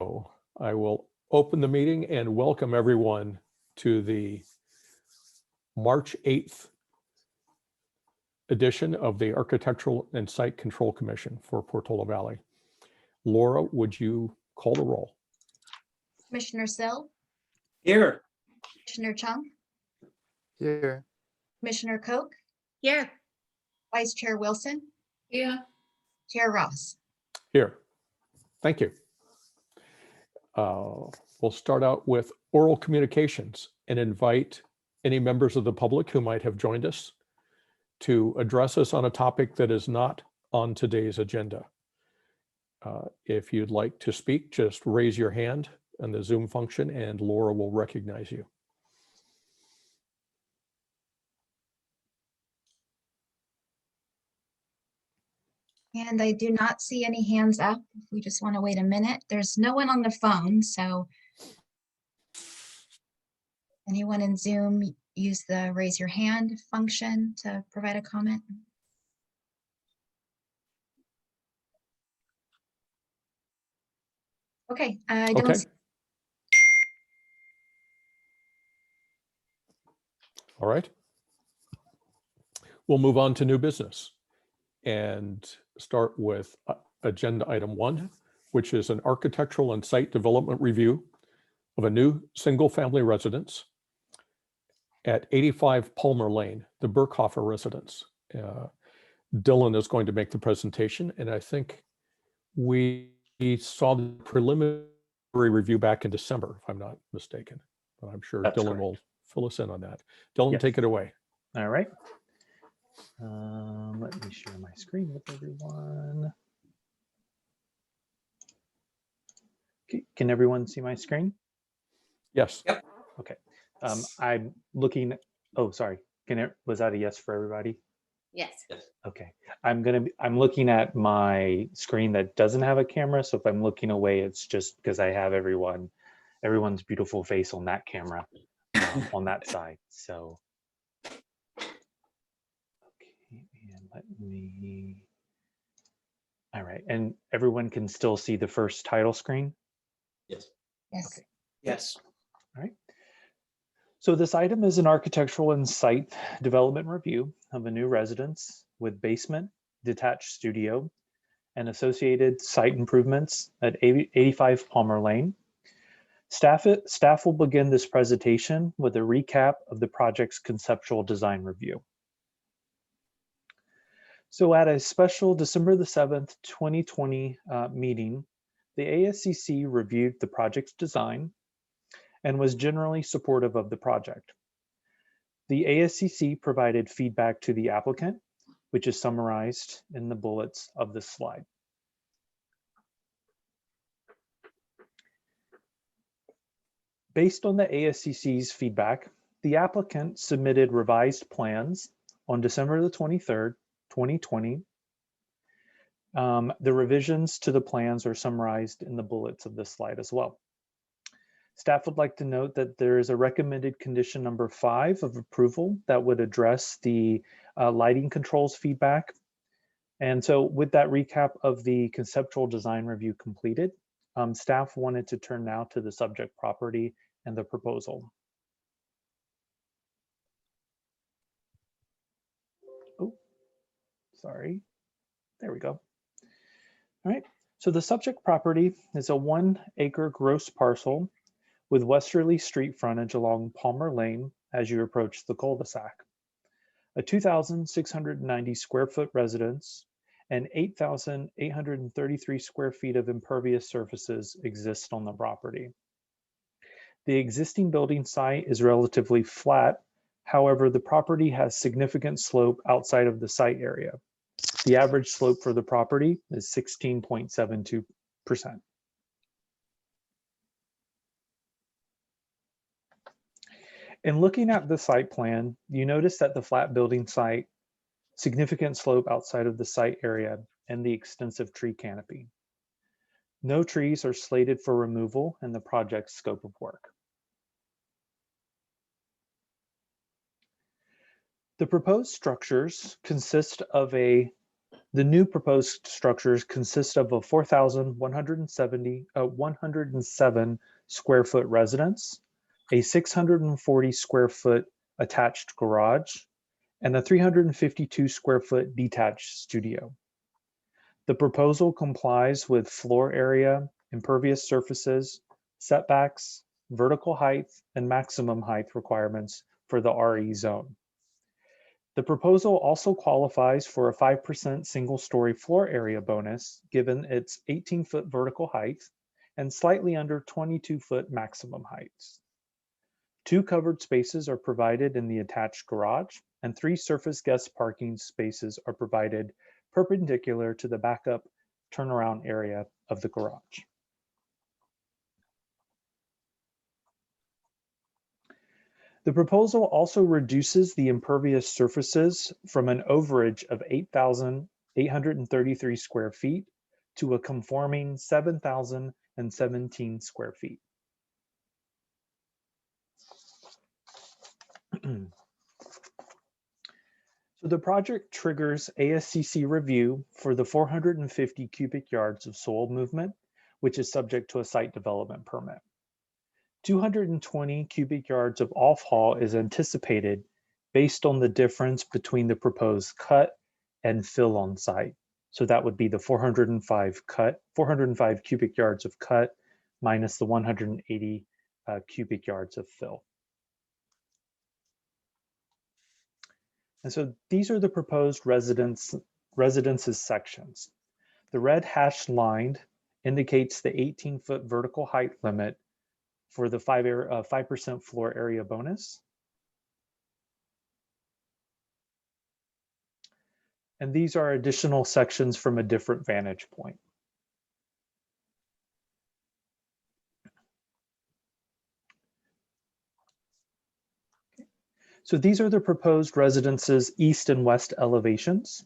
I will open the meeting and welcome everyone to the March 8th edition of the Architectural and Site Control Commission for Portola Valley. Laura, would you call the roll? Commissioner Sill, Here. Commissioner Chung, Here. Commissioner Koch, Here. Vice Chair Wilson, Yeah. Chair Ross. Here. Thank you. We'll start out with oral communications and invite any members of the public who might have joined us to address us on a topic that is not on today's agenda. If you'd like to speak, just raise your hand on the Zoom function and Laura will recognize you. And I do not see any hands up. If we just want to wait a minute, there's no one on the phone, so anyone in Zoom, use the raise your hand function to provide a comment. Okay, I don't Okay. see. All right. We'll move on to new business and start with agenda item 1, which is an architectural and site development review of a new single-family residence at 85 Palmer Lane, the Burkhofer residence. Dylan is going to make the presentation, and I think we saw the preliminary review back in December, if I'm not mistaken, but I'm sure That's Dylan correct. will fill us in on that. Dylan, Yes. take it away. All right. Let me share my screen with everyone. Okay, can everyone see my screen? Yes. Yep. Okay. I'm looking. Oh, sorry. Was that a yes for everybody? Yes. Okay. I'm looking at my screen that doesn't have a camera. So if I'm looking away, it's just because I have everyone's beautiful face on that camera on that side. So. And let me, all right, and everyone can still see the first title screen? Yes. Okay. Yes. All right. So this item is an architectural and site development review of a new residence with basement, detached studio, and associated site improvements at 85 Palmer Lane. Staff will begin this presentation with a recap of the project's conceptual design review. So at a special December the 7th, 2020 meeting, the ASCC reviewed the project's design and was generally supportive of the project. The ASCC provided feedback to the applicant, which is summarized in the bullets of this slide. Based on the ASCC's feedback, the applicant submitted revised plans on December the 23rd, 2020. The revisions to the plans are summarized in the bullets of this slide as well. Staff would like to note that there is a recommended condition number 5 of approval that would address the lighting controls feedback. And so with that recap of the conceptual design review completed, staff wanted to turn now to the subject property and the proposal. Oh, sorry. There we go. All right, so the subject property is a 1-acre gross parcel with westerly street frontage along Palmer Lane as you approach the cul-de-sac. A 2,690 square foot residence and 8,833 square feet of impervious surfaces exist on the property. The existing building site is relatively flat. However, the property has significant slope outside of the site area. The average slope for the property is 16.72%. In looking at the site plan, you notice that the flat building site, significant slope outside of the site area, and the extensive tree canopy. No trees are slated for removal in the project's scope of work. The proposed structures consist of a The new proposed structures consist of a 107 square foot residence, a 640 square foot attached garage, and a 352 square foot detached studio. The proposal complies with floor area, impervious surfaces, setbacks, vertical height, and maximum height requirements for the RE zone. The proposal also qualifies for a 5% single-story floor area bonus given its 18-foot vertical height and slightly under 22-foot maximum heights. 2 covered spaces are provided in the attached garage, and 3 surface guest parking spaces are provided perpendicular to the backup turnaround area of the garage. The proposal also reduces the impervious surfaces from an overage of 8,833 square feet to a conforming 7,017 square feet. So the project triggers ASCC review for the 450 cubic yards of soil movement, which is subject to a site development permit. 220 cubic yards of off-haul is anticipated based on the difference between the proposed cut and fill on site. So that would be the 405 cubic yards of cut minus the 180 cubic yards of fill. And so these are the proposed residences sections. The red hash line indicates the 18-foot vertical height limit for the 5% floor area bonus. And these are additional sections from a different vantage point. So these are the proposed residences east and west elevations.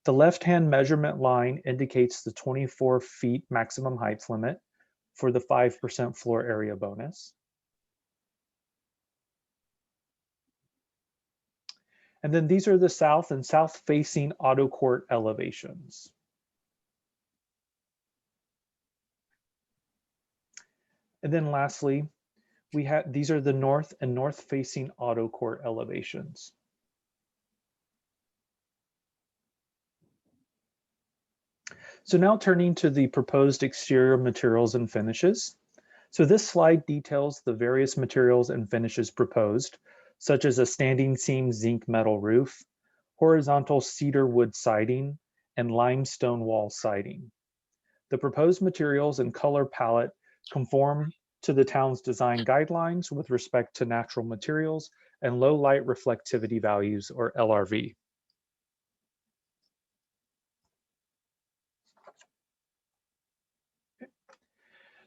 The left-hand measurement line indicates the 24 feet maximum height limit for the 5% floor area bonus. And then these are the south and south-facing auto court elevations. And then lastly, these are the north and north-facing auto court elevations. So now turning to the proposed exterior materials and finishes. So this slide details the various materials and finishes proposed, such as a standing seam zinc metal roof, horizontal cedar wood siding, and limestone wall siding. The proposed materials and color palette conform to the town's design guidelines with respect to natural materials and low light reflectivity values, or LRV.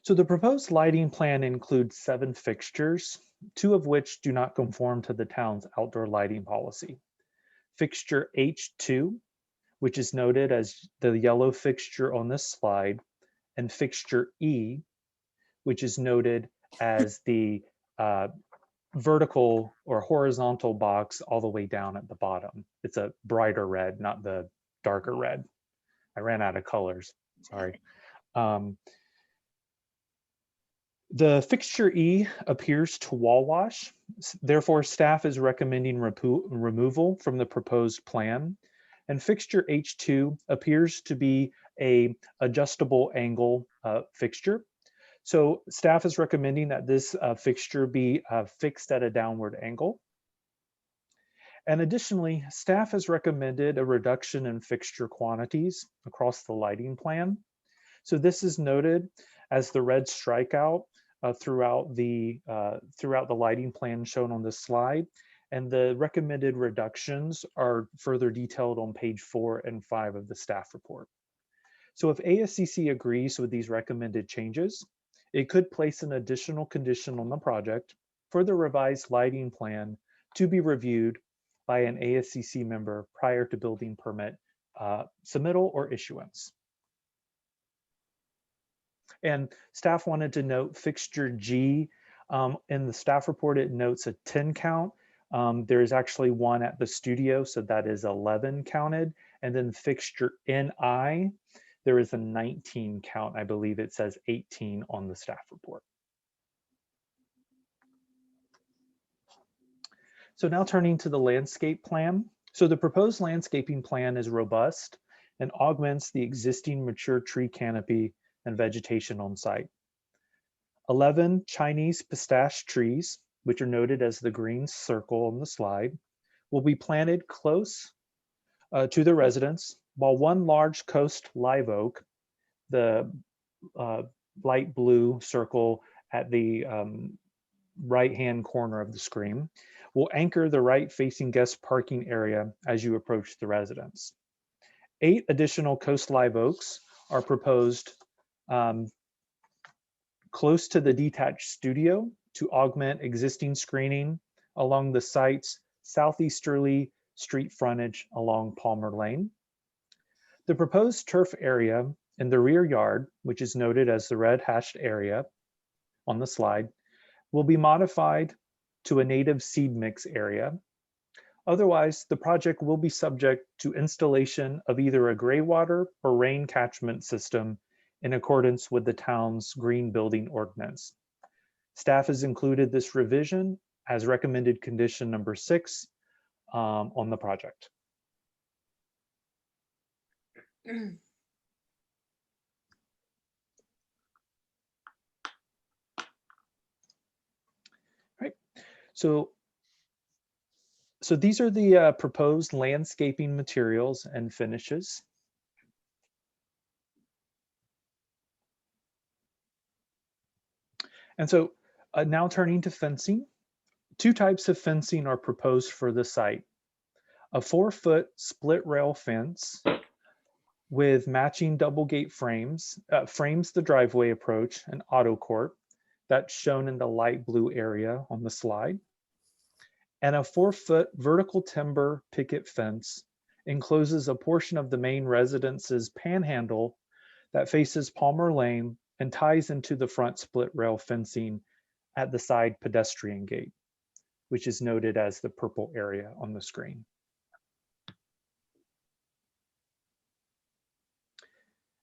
So the proposed lighting plan includes 7 fixtures, 2 of which do not conform to the town's outdoor lighting policy. Fixture H2, which is noted as the yellow fixture on this slide, and fixture E, which is noted as the vertical or horizontal box all the way down at the bottom. It's a brighter red, not the darker red. I ran out of colors, sorry. The fixture E appears to wall wash. Therefore, staff is recommending removal from the proposed plan. And fixture H2 appears to be a adjustable angle fixture. So staff is recommending that this fixture be fixed at a downward angle. And additionally, staff has recommended a reduction in fixture quantities across the lighting plan. So this is noted as the red strikeout throughout the lighting plan shown on this slide. And the recommended reductions are further detailed on page 4 and 5 of the staff report. So if ASCC agrees with these recommended changes, it could place an additional condition on the project for the revised lighting plan to be reviewed by an ASCC member prior to building permit submittal or issuance. And staff wanted to note fixture G. In the staff report, it notes a 10 count. There is actually one at the studio, so that is 11 counted. And then fixture NI, there is a 19 count. I believe it says 18 on the staff report. So now turning to the landscape plan. So the proposed landscaping plan is robust and augments the existing mature tree canopy and vegetation on site. 11 Chinese pistache trees, which are noted as the green circle on the slide, will be planted close to the residence, while one large coast live oak, the light blue circle at the right-hand corner of the screen, will anchor the right-facing guest parking area as you approach the residence. 8 additional coast live oaks are proposed close to the detached studio to augment existing screening along the site's southeasterly street frontage along Palmer Lane. The proposed turf area in the rear yard, which is noted as the red hashed area on the slide, will be modified to a native seed mix area. Otherwise, the project will be subject to installation of either a gray water or rain catchment system in accordance with the town's green building ordinance. Staff has included this revision as recommended condition number 6 on the project. Right. So these are the proposed landscaping materials and finishes. And so now turning to fencing, 2 types of fencing are proposed for the site. A 4-foot split rail fence with matching double gate frames, frames the driveway approach and auto court that's shown in the light blue area on the slide. And a 4-foot vertical timber picket fence encloses a portion of the main residence's panhandle that faces Palmer Lane and ties into the front split rail fencing at the side pedestrian gate, which is noted as the purple area on the screen.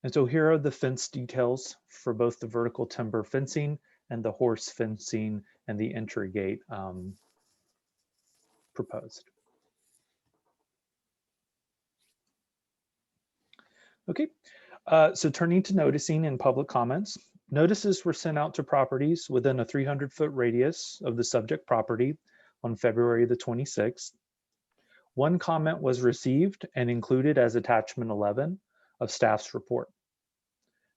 And so here are the fence details for both the vertical timber fencing and the horse fencing and the entry gate proposed. Okay, so turning to noticing and public comments, notices were sent out to properties within a 300-foot radius of the subject property on February the 26th. 1 comment was received and included as attachment 11 of staff's report.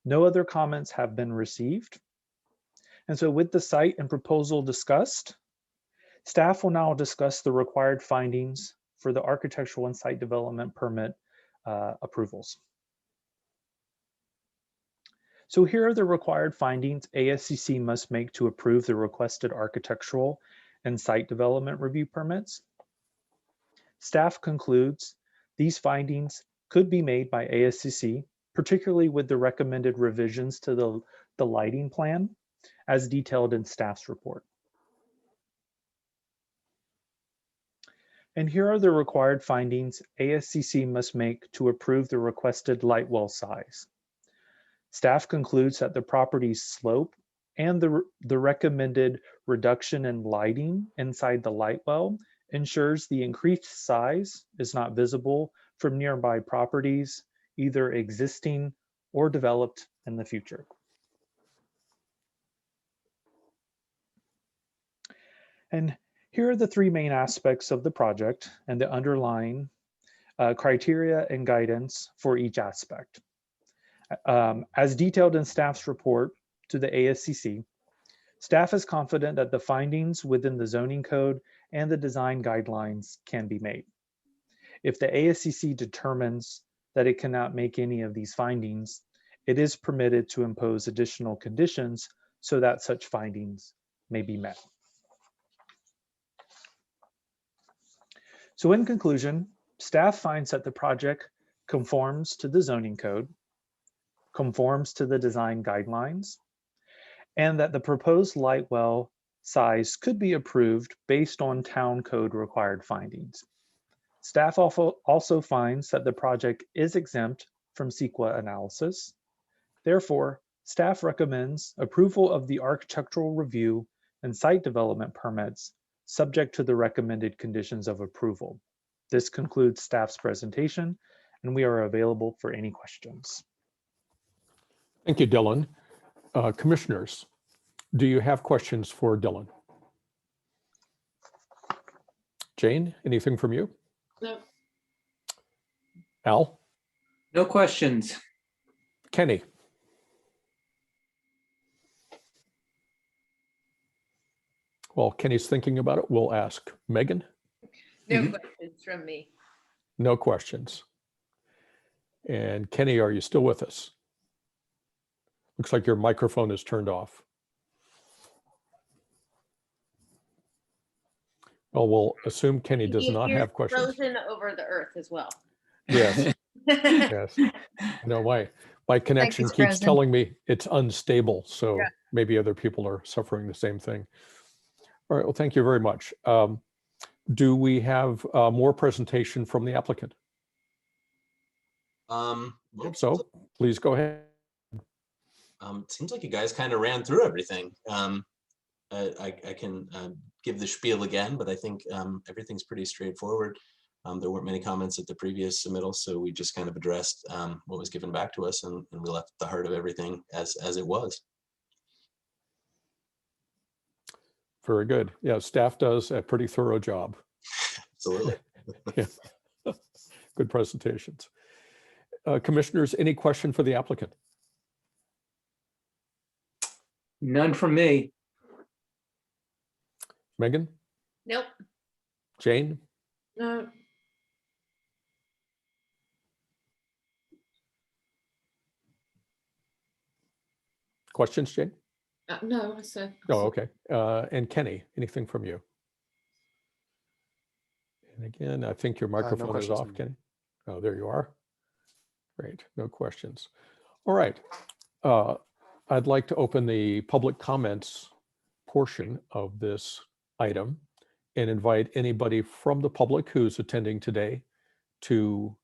No other comments have been received. And so with the site and proposal discussed, staff will now discuss the required findings for the architectural and site development permit approvals. So here are the required findings ASCC must make to approve the requested architectural and site development review permits. Staff concludes these findings could be made by ASCC, particularly with the recommended revisions to the lighting plan as detailed in staff's report. And here are the required findings ASCC must make to approve the requested light well size. Staff concludes that the property's slope and the recommended reduction in lighting inside the light well ensures the increased size is not visible from nearby properties, either existing or developed in the future. And here are the 3 main aspects of the project and the underlying criteria and guidance for each aspect. As detailed in staff's report to the ASCC, staff is confident that the findings within the zoning code and the design guidelines can be made. If the ASCC determines that it cannot make any of these findings, it is permitted to impose additional conditions so that such findings may be met. So in conclusion, staff finds that the project conforms to the zoning code, conforms to the design guidelines, and that the proposed light well size could be approved based on town code required findings. Staff also finds that the project is exempt from CEQA analysis. Therefore, staff recommends approval of the architectural review and site development permits subject to the recommended conditions of approval. This concludes staff's presentation, and we are available for any questions. Thank you, Dylan. Commissioners, do you have questions for Dylan? Jane, anything from you? No. Al? No questions. Kenny? While Kenny's thinking about it, we'll ask Megan. No questions from me. No questions. And Kenny, are you still with us? Looks like your microphone is turned off. Well, we'll assume Kenny does not You're have questions. Frozen over the earth as well. Yes, yes. No, my connection it's keeps frozen. telling me it's unstable, so Yeah. maybe other people are suffering the same thing. All right, well, thank you very much. Do we have more presentation from the applicant? Well, So please go ahead. it seems like you guys kind of ran through everything. I can give the spiel again, but I think everything's pretty straightforward. There weren't many comments at the previous submittal, so we just kind of addressed what was given back to us, and we left the heart of everything as it was. Very good. Yeah, staff does a pretty thorough job. Absolutely. Yeah. Good presentations. Commissioners, any question for the applicant? None from me. Megan? Nope. Jane? No. Questions, Jane? No, I said. Oh, okay. And Kenny, anything from you? And again, I think your microphone is questions off, from me. Kenny. Oh, there you are. Great, no questions. All right. I'd like to open the public comments portion of this item and invite anybody from the public who's attending today to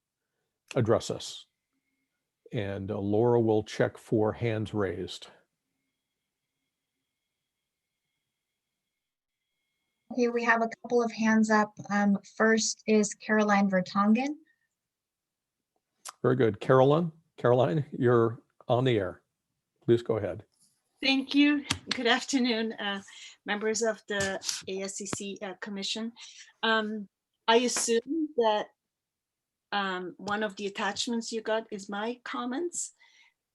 address us. And Laura will check for hands raised. Okay, we have a couple of hands up. First is Caroline Vertonghen. Very good. Caroline, you're on the air. Please go ahead. Thank you. Good afternoon, members of the ASCC Commission. I assume that one of the attachments you got is my comments,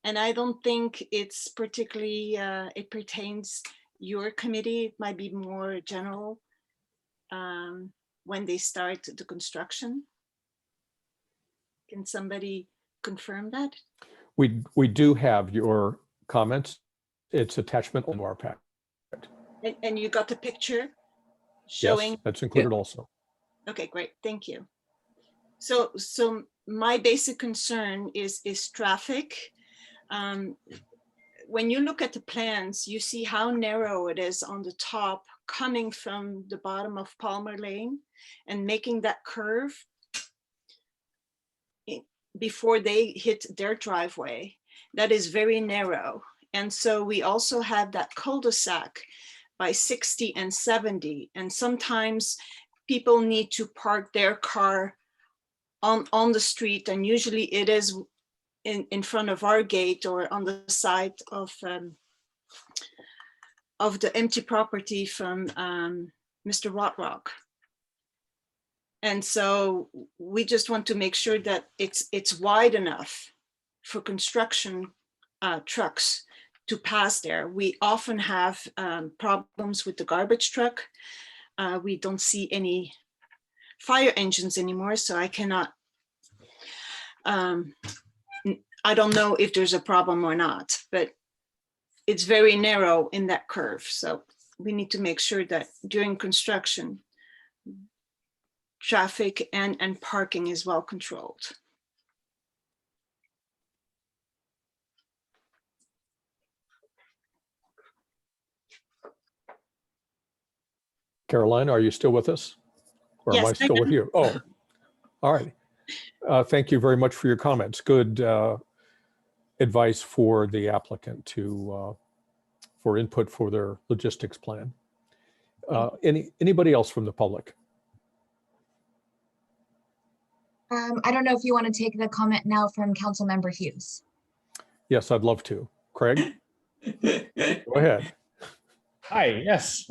and I don't think it's particularly, it pertains your committee. It might be more general when they start the construction. Can somebody confirm that? We do have your comments. It's attachment to our pack. And you got the picture showing? Yes, that's included also. Okay, great. Thank you. So my basic concern is traffic. When you look at the plans, you see how narrow it is on the top coming from the bottom of Palmer Lane and making that curve before they hit their driveway. That is very narrow. And so we also have that cul-de-sac by 60 and 70. And sometimes people need to park their car on the street, and usually it is in front of our gate or on the side of the empty property from Mr. Rotrock. And so we just want to make sure that it's wide enough for construction trucks to pass there. We often have problems with the garbage truck. We don't see any fire engines anymore, so I cannot, I don't know if there's a problem or not, but it's very narrow in that curve. So we need to make sure that during construction, traffic and parking is well controlled. Caroline, are you still with us? Or am Yes, I I still with am. you? Oh, all right. Thank you very much for your comments. Good advice for the applicant to for input for their logistics plan. Anybody else from the public? I don't know if you want to take the comment now from Councilmember Hughes. Yes, I'd love to. Craig, go ahead. Hi, yes.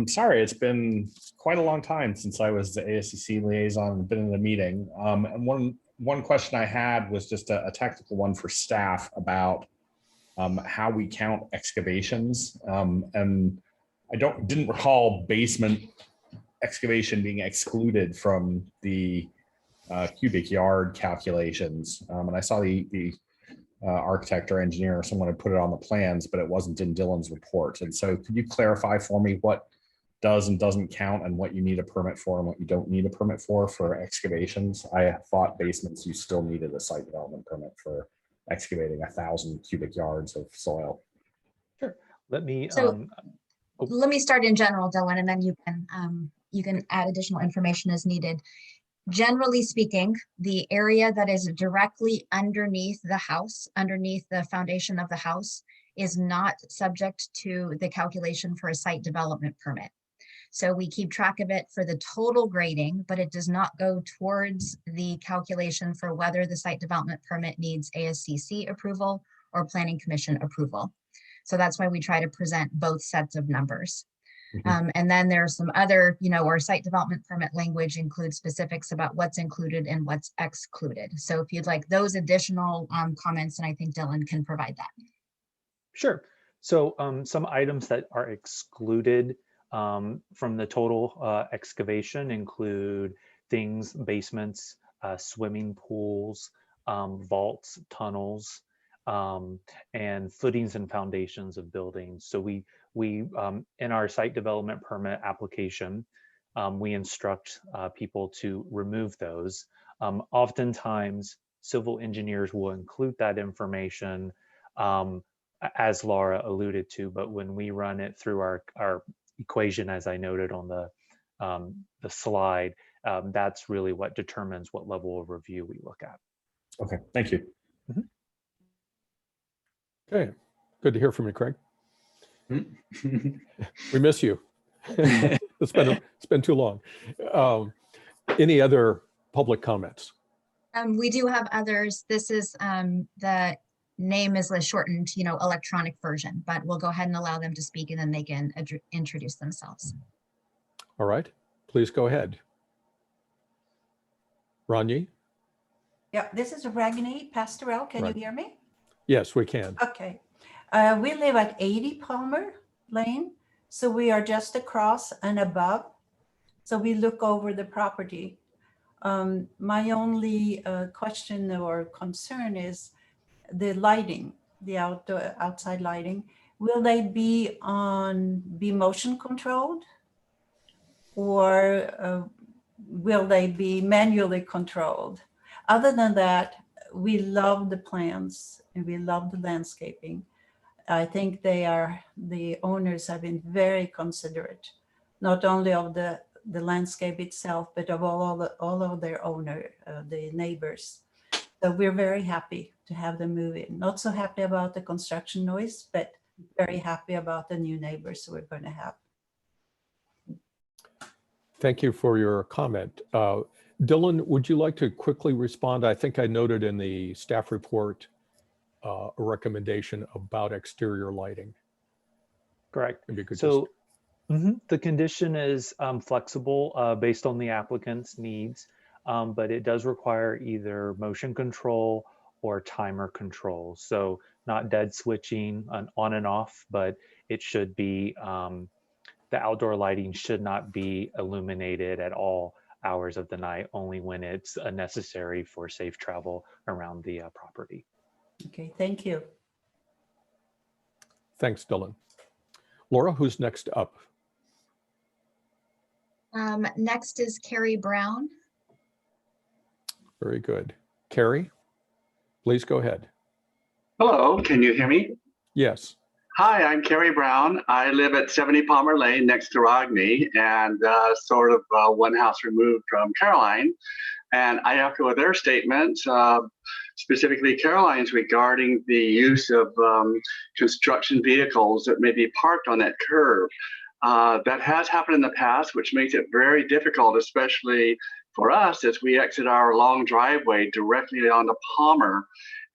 Sorry, it's been quite a long time since I was the ASCC liaison and been in a meeting. And one question I had was just a technical one for staff about how we count excavations. And I didn't recall basement excavation being excluded from the cubic yard calculations. And I saw the architect or engineer or someone had put it on the plans, but it wasn't in Dylan's report. And so could you clarify for me what does and doesn't count and what you need a permit for and what you don't need a permit for excavations? I thought basements, you still needed a site development permit for excavating 1,000 cubic yards of soil. Sure. Let me, So- Let me start in general, Dylan, and then you can add additional information as needed. Generally speaking, the area that is directly underneath the house, underneath the foundation of the house, is not subject to the calculation for a site development permit. So we keep track of it for the total grading, but it does not go towards the calculation for whether the site development permit needs ASCC approval or Planning Commission approval. So that's why we try to present both sets of numbers. And then there's some other, our site development permit language includes specifics about what's included and what's excluded. So if you'd like those additional comments, and I think Dylan can provide that. sure. So some items that are excluded from the total excavation include things, basements, swimming pools, vaults, tunnels, and footings and foundations of buildings. So we in our site development permit application, we instruct people to remove those. Oftentimes, civil engineers will include that information as Laura alluded to, but when we run it through our equation, as I noted on the slide, that's really what determines what level of review we look at. Okay, thank you. Okay, good to hear from you, Craig. We miss you. It's been too long. Any other public comments? We do have others. This is the name is a shortened, electronic version, but we'll go ahead and allow them to speak and then they can introduce themselves. All right, please go ahead. Ranyi? Yeah, this is Ragini Pastorell. Can Right. you hear me? Yes, we can. Okay. We live at 80 Palmer Lane. So we are just across and above. So we look over the property. My only question or concern is the lighting, the outside lighting. Will they be motion controlled? Or will they be manually controlled? Other than that, we love the plans and we love the landscaping. I think the owners have been very considerate, not only of the landscape itself, but of all of their the neighbors. So we're very happy to have them move in. Not so happy about the construction noise, but very happy about the new neighbors we're going to have. Thank you for your comment. Dylan, would you like to quickly respond? I think I noted in the staff report a recommendation about exterior lighting. Correct. Maybe you could So the condition is flexible based on the applicant's needs, but it does require either motion control or timer control. So not dead switching on and off, but it should be, the outdoor lighting should not be illuminated at all hours of the night, only when it's necessary for safe travel around the property. Okay, thank you. Thanks, Dylan. Laura, who's next up? Next is Carrie Brown. Very good. Carrie, please go ahead. Hello, can you hear me? Yes. Hi, I'm Kerry Brown. I live at 70 Palmer Lane next to Rogny and sort of one house removed from Caroline. And I echo their statement, specifically Caroline's, regarding the use of construction vehicles that may be parked on that curb. That has happened in the past, which makes it very difficult, especially for us as we exit our long driveway directly onto Palmer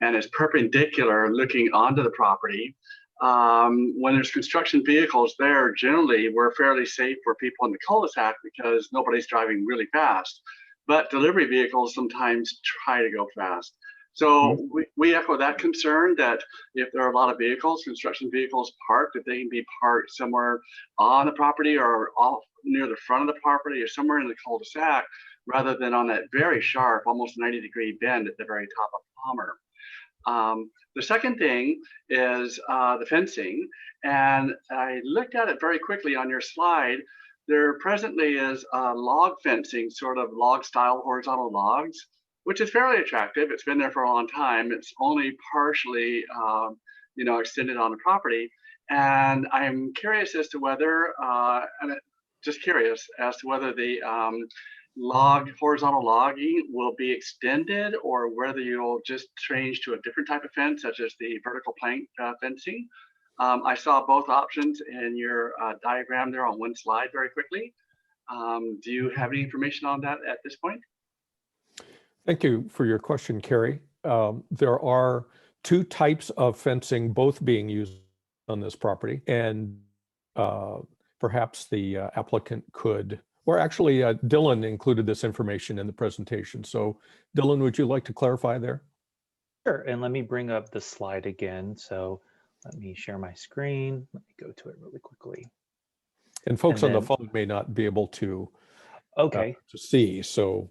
and it's perpendicular looking onto the property. When there's construction vehicles there, generally we're fairly safe for people in the cul-de-sac because nobody's driving really fast. But delivery vehicles sometimes try to go fast. So we echo that concern that if there are a lot of vehicles, construction vehicles parked, that they can be parked somewhere on the property or off near the front of the property or somewhere in the cul-de-sac rather than on that very sharp, almost 90-degree bend at the very top of Palmer. The second thing is the fencing. And I looked at it very quickly on your slide. There presently is log fencing, sort of log style horizontal logs, which is fairly attractive. It's been there for a long time. It's only partially, extended on the property. And I'm curious as to whether, just curious as to whether the horizontal logging will be extended or whether you'll just change to a different type of fence, such as the vertical plank fencing. I saw both options in your diagram there on one slide very quickly. Do you have any information on that at this point? Thank you for your question, Carrie. There are two types of fencing, both being used on this property, and perhaps the applicant could, or actually Dylan included this information in the presentation. So Dylan, would you like to clarify there? Sure, and let me bring up the slide again. So let me share my screen. Let me go to it really quickly. And folks on the phone may not be able to see, so.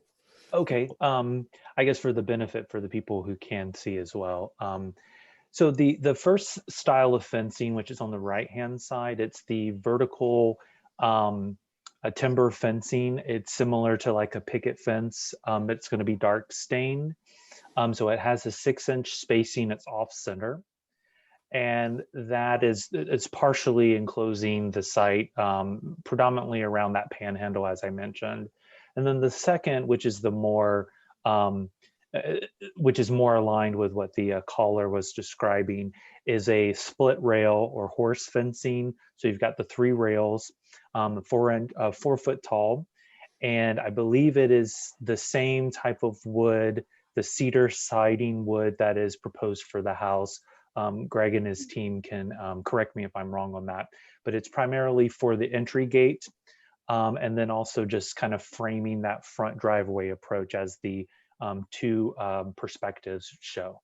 Okay, I guess for the benefit for the people who can see as well. So the first style of fencing, which is on the right-hand side, it's the vertical timber fencing. It's similar to like a picket fence. It's going to be dark stained. So it has a 6-inch spacing. It's off center. And it's partially enclosing the site, predominantly around that panhandle, as I mentioned. And then the second, which is more aligned with what the caller was describing, is a split rail or horse fencing. So you've got the 3 rails, 4 foot tall, and I believe it is the same type of wood, the cedar siding wood that is proposed for the house. Greg and his team can correct me if I'm wrong on that, but it's primarily for the entry gate. And then also just kind of framing that front driveway approach as the 2 perspectives show.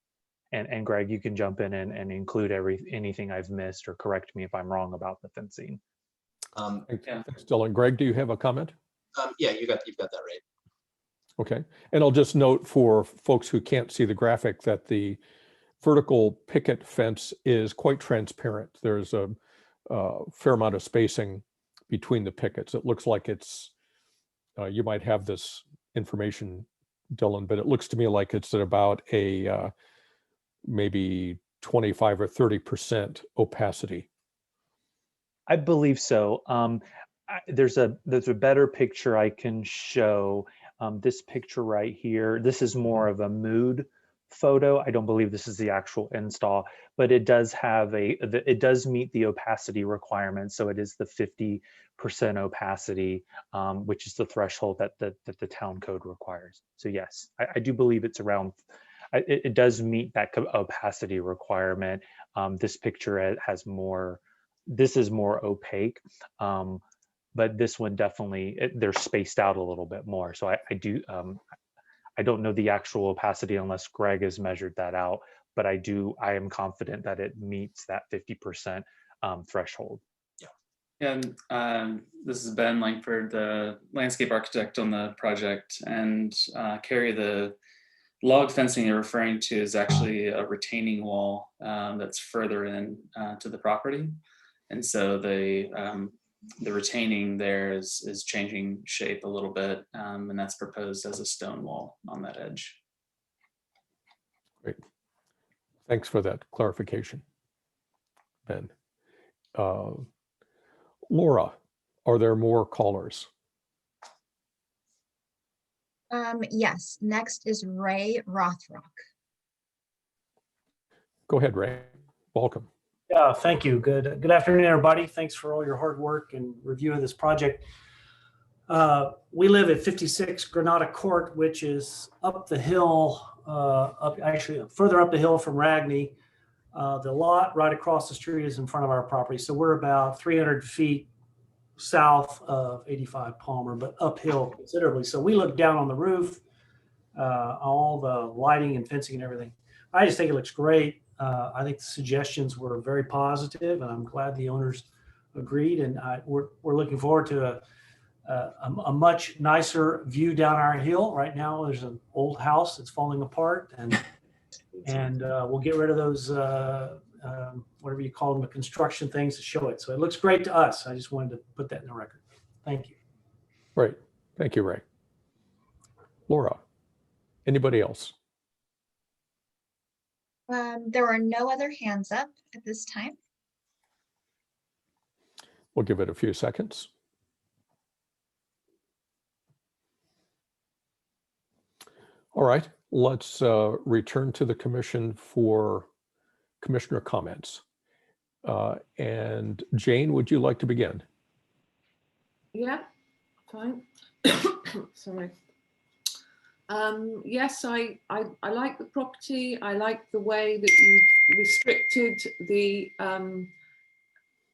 And Greg, you can jump in and include anything I've missed or correct me if I'm wrong about the fencing. Thanks, Dylan. Greg, do you have a comment? Yeah, you've got that right. Okay, and I'll just note for folks who can't see the graphic that the vertical picket fence is quite transparent. There's a fair amount of spacing between the pickets. It looks like it's, you might have this information, Dylan, but it looks to me like it's at about a maybe 25 or 30% opacity. I believe so. There's a better picture I can show. This picture right here, this is more of a mood photo. I don't believe this is the actual install, but it does have it does meet the opacity requirement. So it is the 50% opacity, which is the threshold that the town code requires. So yes, I do believe it's around, it does meet that opacity requirement. This picture has more, this is more opaque, but this one definitely, they're spaced out a little bit more. So I don't know the actual opacity unless Greg has measured that out, but I am confident that it meets that 50% threshold. Yeah, and this is Ben Langford, the landscape architect on the project, and Carrie, the log fencing you're referring to is actually a retaining wall that's further in to the property. And so the retaining there is changing shape a little bit, and that's proposed as a stone wall on that edge. Great. Thanks for that clarification, Ben. Laura, are there more callers? Yes, next is Ray Rothrock. Go ahead, Ray. Welcome. Yeah, thank you. Good afternoon, everybody. Thanks for all your hard work and review of this project. We live at 56 Granada Court, which is up the hill, actually further up the hill from Ragney. The lot right across the street is in front of our property. So we're about 300 feet south of 85 Palmer, but uphill considerably. So we look down on the roof, all the lighting and fencing and everything. I just think it looks great. I think the suggestions were very positive, and I'm glad the owners agreed. And we're looking forward to a much nicer view down our hill. Right now, there's an old house that's falling apart, and we'll get rid of those whatever you call them, the construction things to show it. So it looks great to us. I just wanted to put that in the record. Thank you. Great. Thank you, Ray. Laura, anybody else? There are no other hands up at this time. We'll give it a few seconds. All right, let's return to the commission for commissioner comments. And Jane, would you like to begin? Yeah, fine. Sorry. Yes, I like the property. I like the way that you've restricted the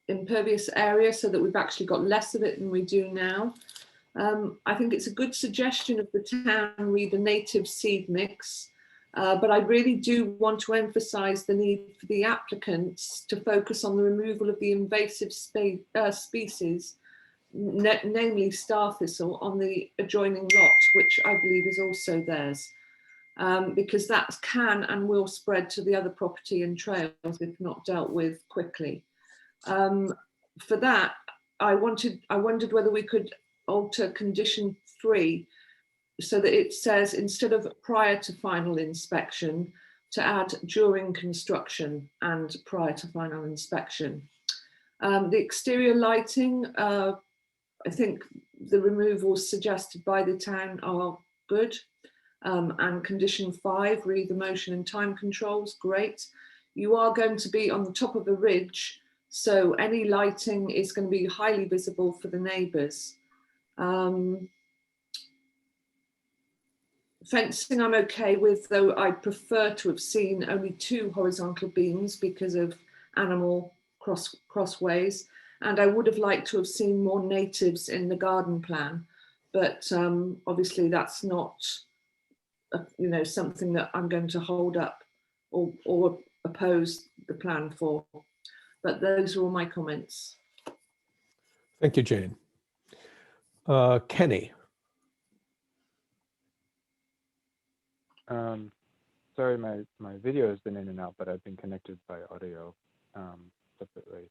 impervious area so that we've actually got less of it than we do now. I think it's a good suggestion of the town read a native seed mix, but I really do want to emphasize the need for the applicants to focus on the removal of the invasive species, namely star thistle, on the adjoining lot, which I believe is also theirs, because that can and will spread to the other property and trails if not dealt with quickly. For that, I wondered whether we could alter condition 3 so that it says, instead of prior to final inspection, to add during construction and prior to final inspection. The exterior lighting, I think the removals suggested by the town are good. And condition 5, read the motion and time controls, great. You are going to be on the top of a ridge, so any lighting is going to be highly visible for the neighbours. Fencing I'm okay with, though I prefer to have seen only 2 horizontal beams because of animal crossways, and I would have liked to have seen more natives in the garden plan, but obviously that's not something that I'm going to hold up or oppose the plan for. But those are all my comments. Thank you, Jane. Kenny. Sorry, my video has been in and out, but I've been connected by audio separately.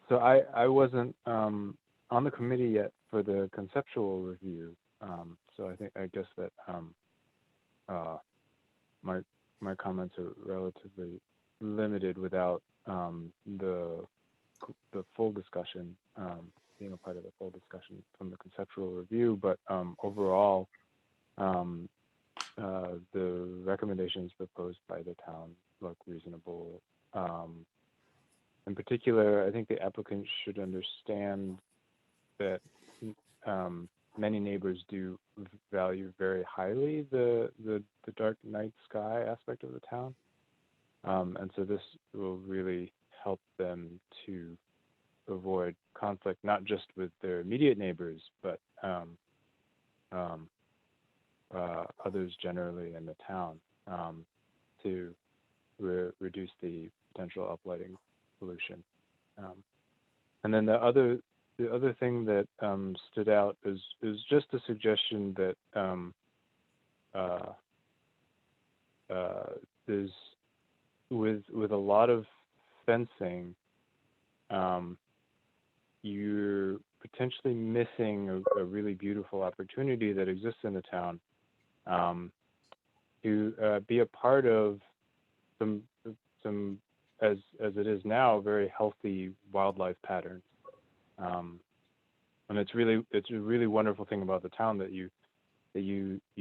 So I wasn't on the committee yet for the conceptual review. So I guess that my comments are relatively limited without the full discussion, being a part of the full discussion from the conceptual review. But overall, the recommendations proposed by the town look reasonable. In particular, I think the applicant should understand that many neighbors do value very highly the dark night sky aspect of the town. And so this will really help them to avoid conflict, not just with their immediate neighbors, but others generally in the town, to reduce the potential uplighting pollution. And then the other thing that stood out is just a suggestion that there's with a lot of fencing, you're potentially missing a really beautiful opportunity that exists in the town to be a part of some as it is now, very healthy wildlife patterns. And it's a really wonderful thing about the town that you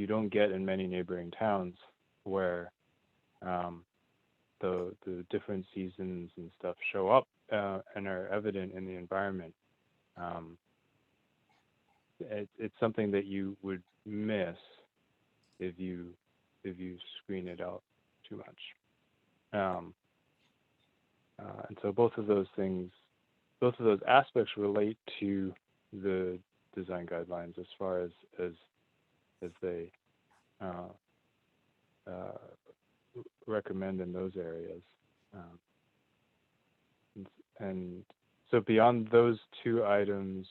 don't get in many neighboring towns, where the different seasons and stuff show up and are evident in the environment. It's something that you would miss if you screen it out too much. And so both of those aspects relate to the design guidelines as far as they recommend in those areas. And so beyond those two items,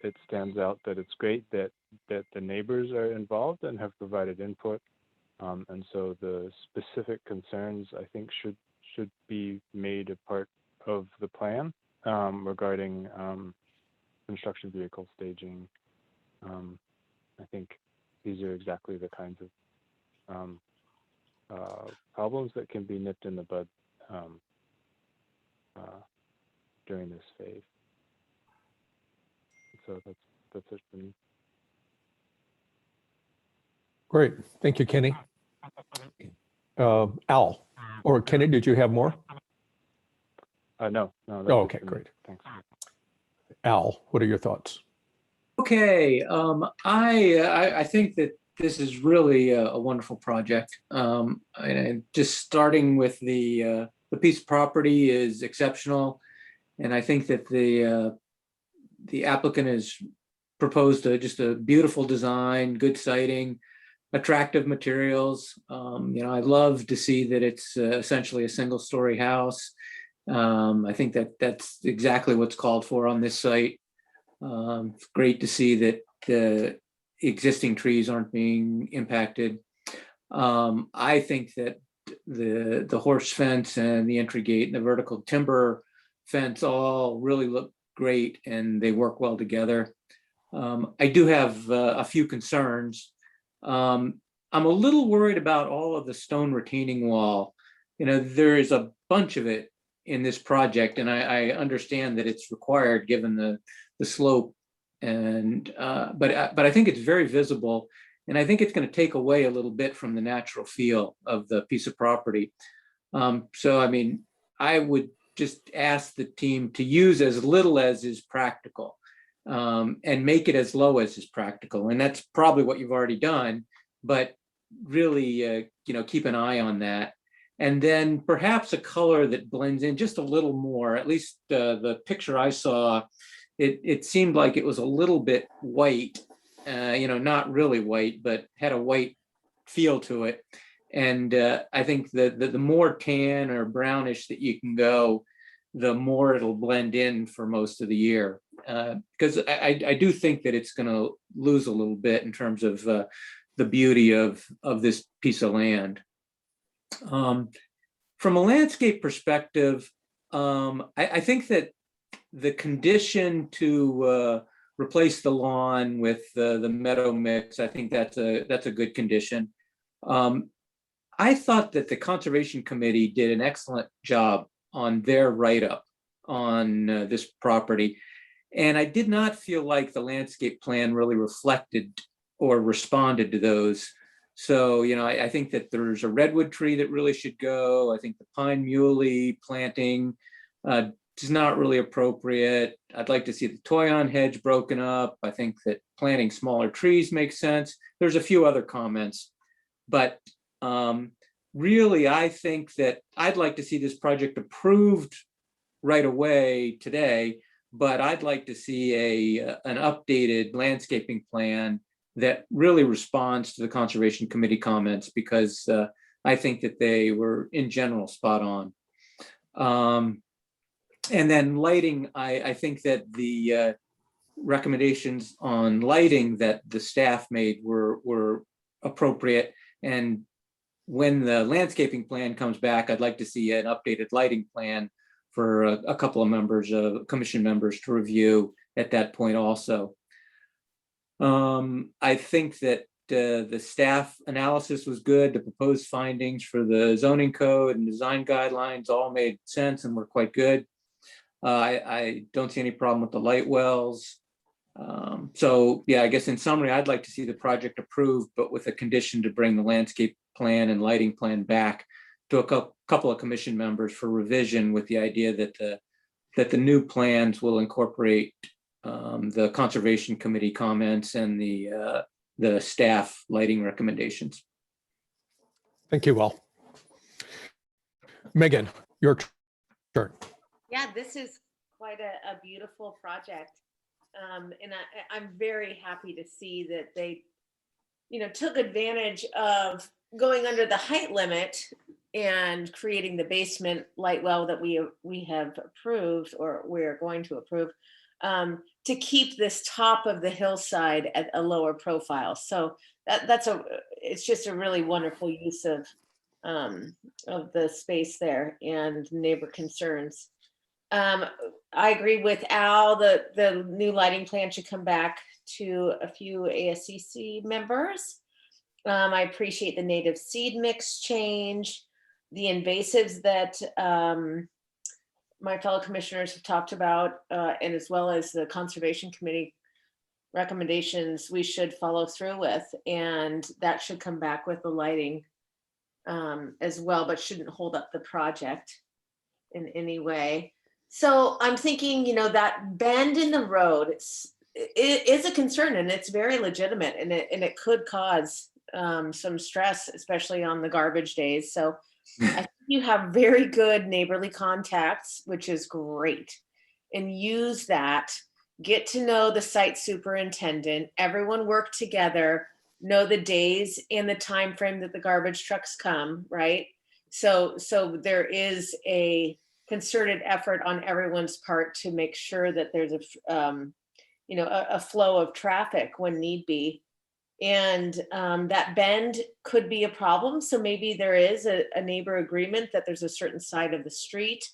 it stands out that it's great that the neighbors are involved and have provided input. And so the specific concerns, I think, should be made a part of the plan regarding construction vehicle staging. I think these are exactly the kinds of problems that can be nipped in the bud during this phase. So that's it for me. Great. Thank you, Kenny. Al, or Kenny, did you have more? No. Oh, okay, great. Thanks. Al, what are your thoughts? Okay, I think that this is really a wonderful project. And just starting with the piece of property is exceptional, and I think that the applicant has proposed just a beautiful design, good siting, attractive materials. I love to see that it's essentially a single-story house. I think that's exactly what's called for on this site. It's great to see that the existing trees aren't being impacted. I think that the horse fence and the entry gate and the vertical timber fence all really look great, and they work well together. I do have a few concerns. I'm a little worried about all of the stone retaining wall. There is a bunch of it in this project, and I understand that it's required given the slope, and but I think it's very visible, and I think it's going to take away a little bit from the natural feel of the piece of property. So I mean, I would just ask the team to use as little as is practical, and make it as low as is practical, and that's probably what you've already done, but really keep an eye on that. And then perhaps a color that blends in just a little more. At least the picture I saw, it seemed like it was a little bit white, not really white, but had a white feel to it. And I think that the more tan or brownish that you can go, the more it'll blend in for most of the year. Because I do think that it's going to lose a little bit in terms of the beauty of this piece of land. From a landscape perspective, I think that the condition to replace the lawn with the meadow mix, I think that's a good condition. I thought that the Conservation Committee did an excellent job on their write-up on this property. And I did not feel like the landscape plan really reflected or responded to those. So, I think that there's a redwood tree that really should go. I think the pine muley planting is not really appropriate. I'd like to see the toyon hedge broken up. I think that planting smaller trees makes sense. There's a few other comments, but really, I think that I'd like to see this project approved right away today, but I'd like to see an updated landscaping plan that really responds to the Conservation Committee comments, because I think that they were in general spot on. And then lighting, I think that the recommendations on lighting that the staff made were appropriate. And when the landscaping plan comes back, I'd like to see an updated lighting plan for a couple of commission members to review at that point also. I think that the staff analysis was good. The proposed findings for the zoning code and design guidelines all made sense and were quite good. I don't see any problem with the light wells. So yeah, I guess in summary, I'd like to see the project approved, but with a condition to bring the landscape plan and lighting plan back to a couple of commission members for revision, with the idea that the new plans will incorporate the conservation committee comments and the staff lighting recommendations. Thank you, Will. Megan, your turn. Yeah, this is quite a beautiful project. And I'm very happy to see that they, took advantage of going under the height limit and creating the basement light well that we have approved, or we're going to approve, to keep this top of the hillside at a lower profile. So it's just a really wonderful use of the space there and neighbor concerns. I agree with Al, the new lighting plan should come back to a few ASCC members. I appreciate the native seed mix change, the invasives that my fellow commissioners have talked about, and as well as the Conservation Committee recommendations we should follow through with, and that should come back with the lighting as well, but shouldn't hold up the project in any way. So I'm thinking, that bend in the road it is a concern, and it's very legitimate, and it could cause some stress, especially on the garbage days. So I think you have very good neighborly contacts, which is great, and use that. Get to know the site superintendent. Everyone work together. Know the days and the time frame that the garbage trucks come. Right. So there is a concerted effort on everyone's part to make sure that there's a flow of traffic when need be. And that bend could be a problem. So maybe there is a neighbor agreement that there's a certain side of the street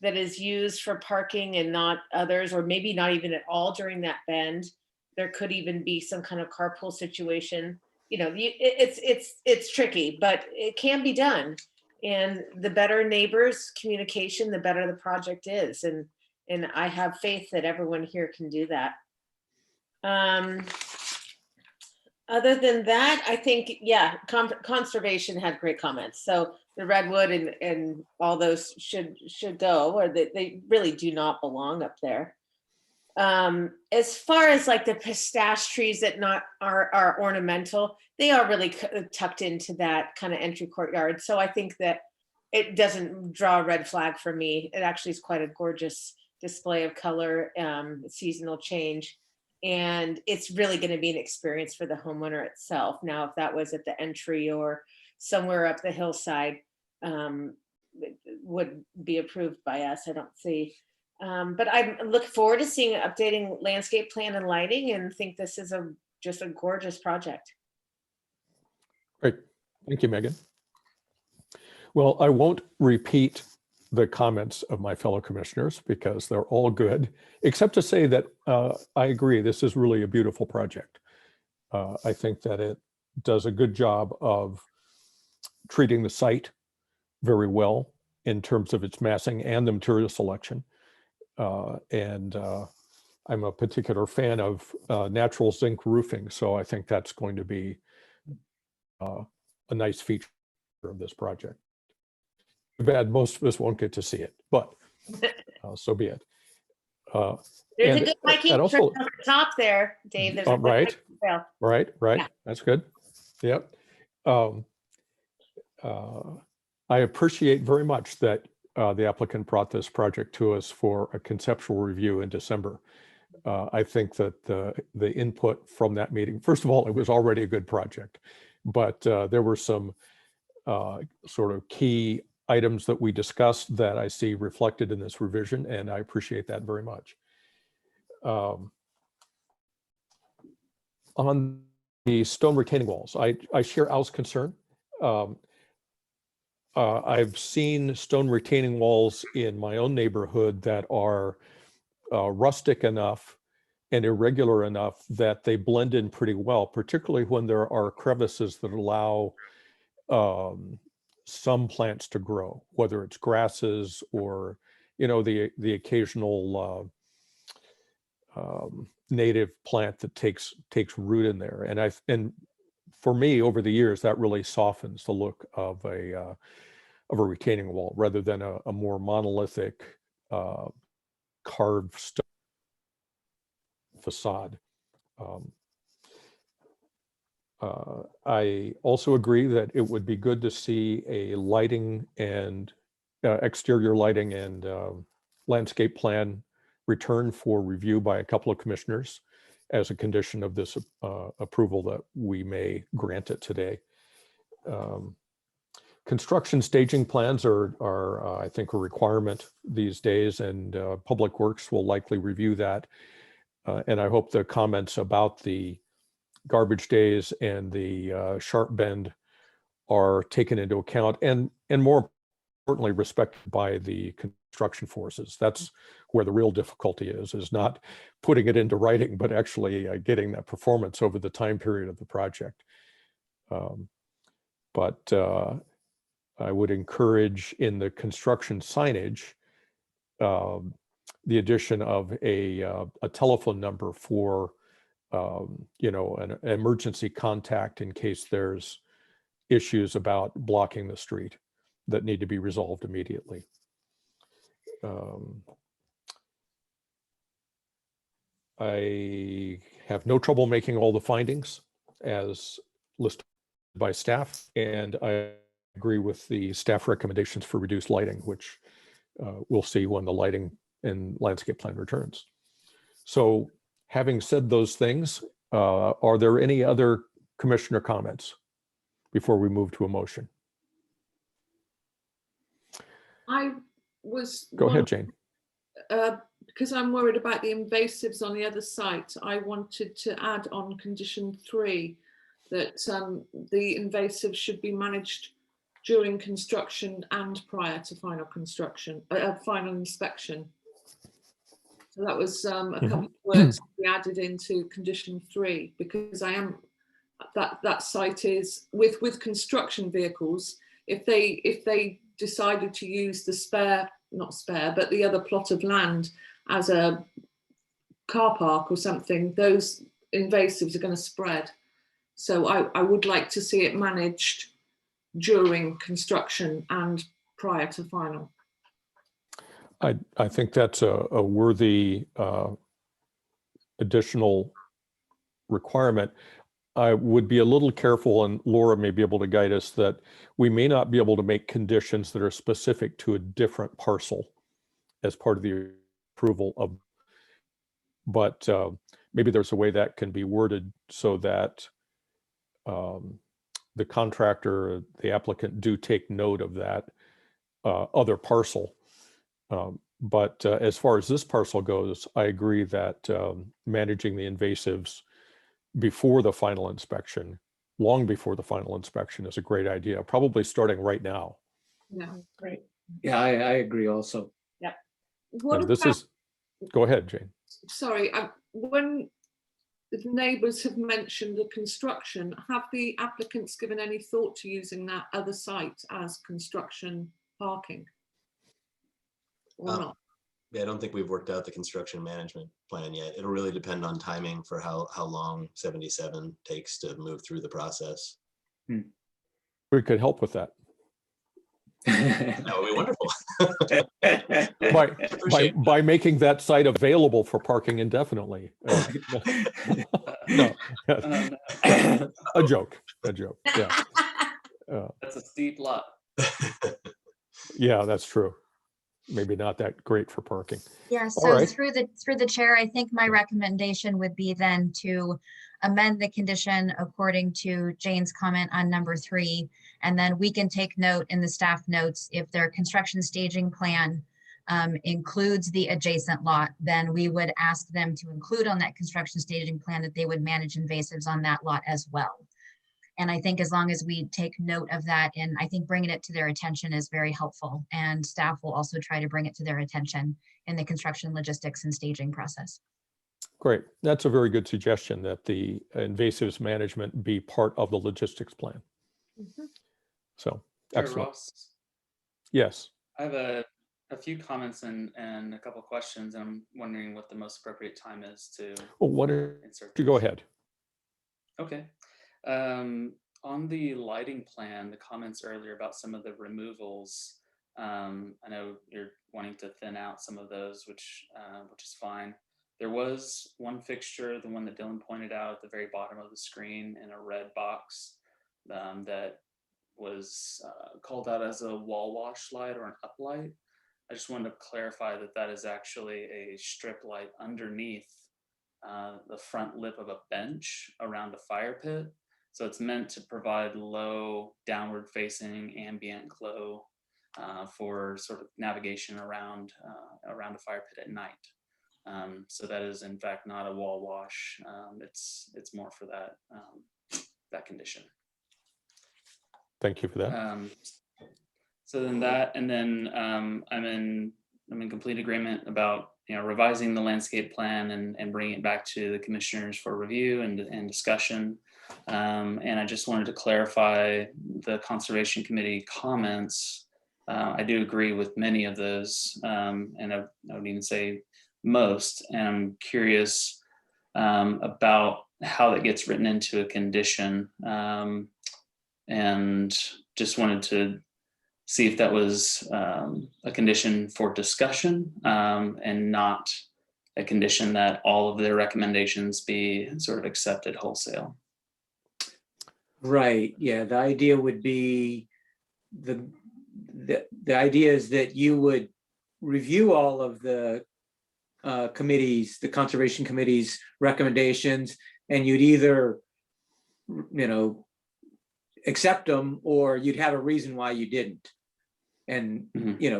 that is used for parking and not others, or maybe not even at all during that bend. There could even be some kind of carpool situation. It's tricky, but it can be done. And the better neighbors communication, the better the project is. And I have faith that everyone here can do that. Other than that, I think, conservation had great comments. So the redwood and all those should go, or they really do not belong up there. As far as like the pistache trees that are ornamental, they are really tucked into that kind of entry courtyard. So I think that it doesn't draw a red flag for me. It actually is quite a gorgeous display of color, seasonal change. And it's really going to be an experience for the homeowner itself. Now, if that was at the entry or somewhere up the hillside, it would be approved by us. I don't see. But I look forward to seeing an updating landscape plan and lighting, and think this is just a gorgeous project. Great. Thank you, Megan. Well, I won't repeat the comments of my fellow commissioners because they're all good, except to say that I agree, this is really a beautiful project. I think that it does a good job of treating the site very well in terms of its massing and the material selection. I'm a particular fan of natural zinc roofing, so I think that's going to be a nice feature of this project. Too bad most of us won't get to see it, but so be it. There's a good hiking trail at the top there, Dave. There's a good hiking trail. Right. Yeah. That's good. Yep. I appreciate very much that the applicant brought this project to us for a conceptual review in December. I think that the input from that meeting, first of all, it was already a good project, but there were some sort of key items that we discussed that I see reflected in this revision, and I appreciate that very much. On the stone retaining walls, I share Al's concern. I've seen stone retaining walls in my own neighborhood that are rustic enough and irregular enough that they blend in pretty well, particularly when there are crevices that allow some plants to grow, whether it's grasses or, you know, the occasional native plant that takes root in there. And for me, over the years, that really softens the look of a retaining wall rather than a more monolithic carved stone facade. I also agree that it would be good to see a lighting and exterior lighting and landscape plan return for review by a couple of commissioners as a condition of this approval that we may grant it today. Construction staging plans are I think, a requirement these days, and Public Works will likely review that. And I hope the comments about the garbage days and the sharp bend are taken into account, and more importantly, respected by the construction forces. That's where the real difficulty is not putting it into writing, but actually getting that performance over the time period of the project. But I would encourage in the construction signage the addition of a telephone number for you know, an emergency contact in case there's issues about blocking the street that need to be resolved immediately. I have no trouble making all the findings as listed by staff, and I agree with the staff recommendations for reduced lighting, which we'll see when the lighting and landscape plan returns. So having said those things, are there any other commissioner comments before we move to a motion? I was. Go ahead, Jane. Because I'm worried about the invasives on the other site, I wanted to add on condition 3 that the invasives should be managed during construction and prior to final construction, final inspection. So that was a couple of words we added into condition 3, because I am that site is with construction vehicles. If they decided to use the but the other plot of land as a car park or something, those invasives are going to spread. So I would like to see it managed during construction and prior to final. I think that's a worthy additional requirement. I would be a little careful, and Laura may be able to guide us, that we may not be able to make conditions that are specific to a different parcel as part of the approval of, but maybe there's a way that can be worded so that the contractor, the applicant do take note of that other parcel. But as far as this parcel goes, I agree that managing the invasives before the final inspection, long before the final inspection, is a great idea, probably starting right now. Yeah, great. Yeah, I agree also. Yeah. What this about, is, go ahead, Jane. Sorry, when the neighbours have mentioned the construction, have the applicants given any thought to using that other site as construction parking or not? Yeah, I don't think we've worked out the construction management plan yet. It'll really depend on timing for how long 77 takes to move through the process. We could help with that. That would be wonderful. by making that site available for parking indefinitely. No, a joke. Yeah. That's a steep lot. Yeah, that's true. Maybe not that great for parking. Yeah, so through the chair, I think my recommendation would be then to amend the condition according to Jane's comment on number 3. And then we can take note in the staff notes, if their construction staging plan includes the adjacent lot, then we would ask them to include on that construction staging plan that they would manage invasives on that lot as well. And I think as long as we take note of that, and I think bringing it to their attention is very helpful, and staff will also try to bring it to their attention in the construction logistics and staging process. Great. That's a very good suggestion that the invasives management be part of the logistics plan. Mhm. So, Sorry, excellent. Ross. Yes. I have a few comments and a couple questions. And I'm wondering what the most appropriate time is to Well, why don't insert you go those. ahead? Okay. On the lighting plan, the comments earlier about some of the removals, I know you're wanting to thin out some of those, which is fine. There was one fixture, the one that Dylan pointed out at the very bottom of the screen in a red box, that was called out as a wall wash light or an uplight. I just wanted to clarify that that is actually a strip light underneath the front lip of a bench around a fire pit. So it's meant to provide low downward facing ambient glow for sort of navigation around a fire pit at night. So that is in fact not a wall wash. It's more for that condition. Thank you for that. So then that, and then I'm in complete agreement about revising the landscape plan and bringing it back to the commissioners for review and discussion. And I just wanted to clarify the Conservation Committee comments. I do agree with many of those, and I would even say most. And I'm curious about how that gets written into a condition, and just wanted to see if that was a condition for discussion and not a condition that all of their recommendations be sort of accepted wholesale. Right, yeah, the idea would be, the idea is that you would review all of the committees, the Conservation Committee's recommendations, and you'd either, accept them or you'd have a reason why you didn't. And,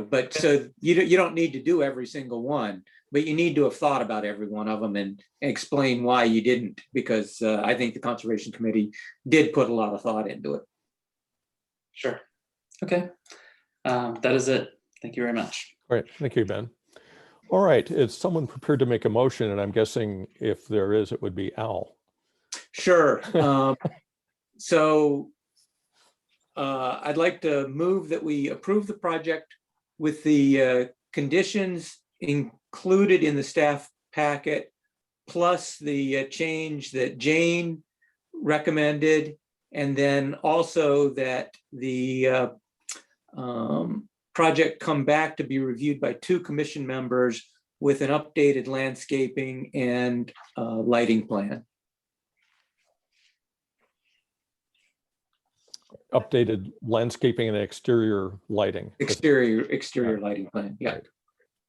but so you don't need to do every single one, but you need to have thought about every one of them and explain why you didn't, because I think the Conservation Committee did put a lot of thought into it. Sure. Okay. That is it. Thank you very much. All right. Thank you, Ben. All right. Is someone prepared to make a motion? And I'm guessing if there is, it would be Al. Sure. So I'd like to move that we approve the project with the conditions included in the staff packet, plus the change that Jane recommended, and then also that the project come back to be reviewed by 2 commission members with an updated landscaping and lighting plan. Updated landscaping and exterior lighting. Exterior lighting plan, yeah.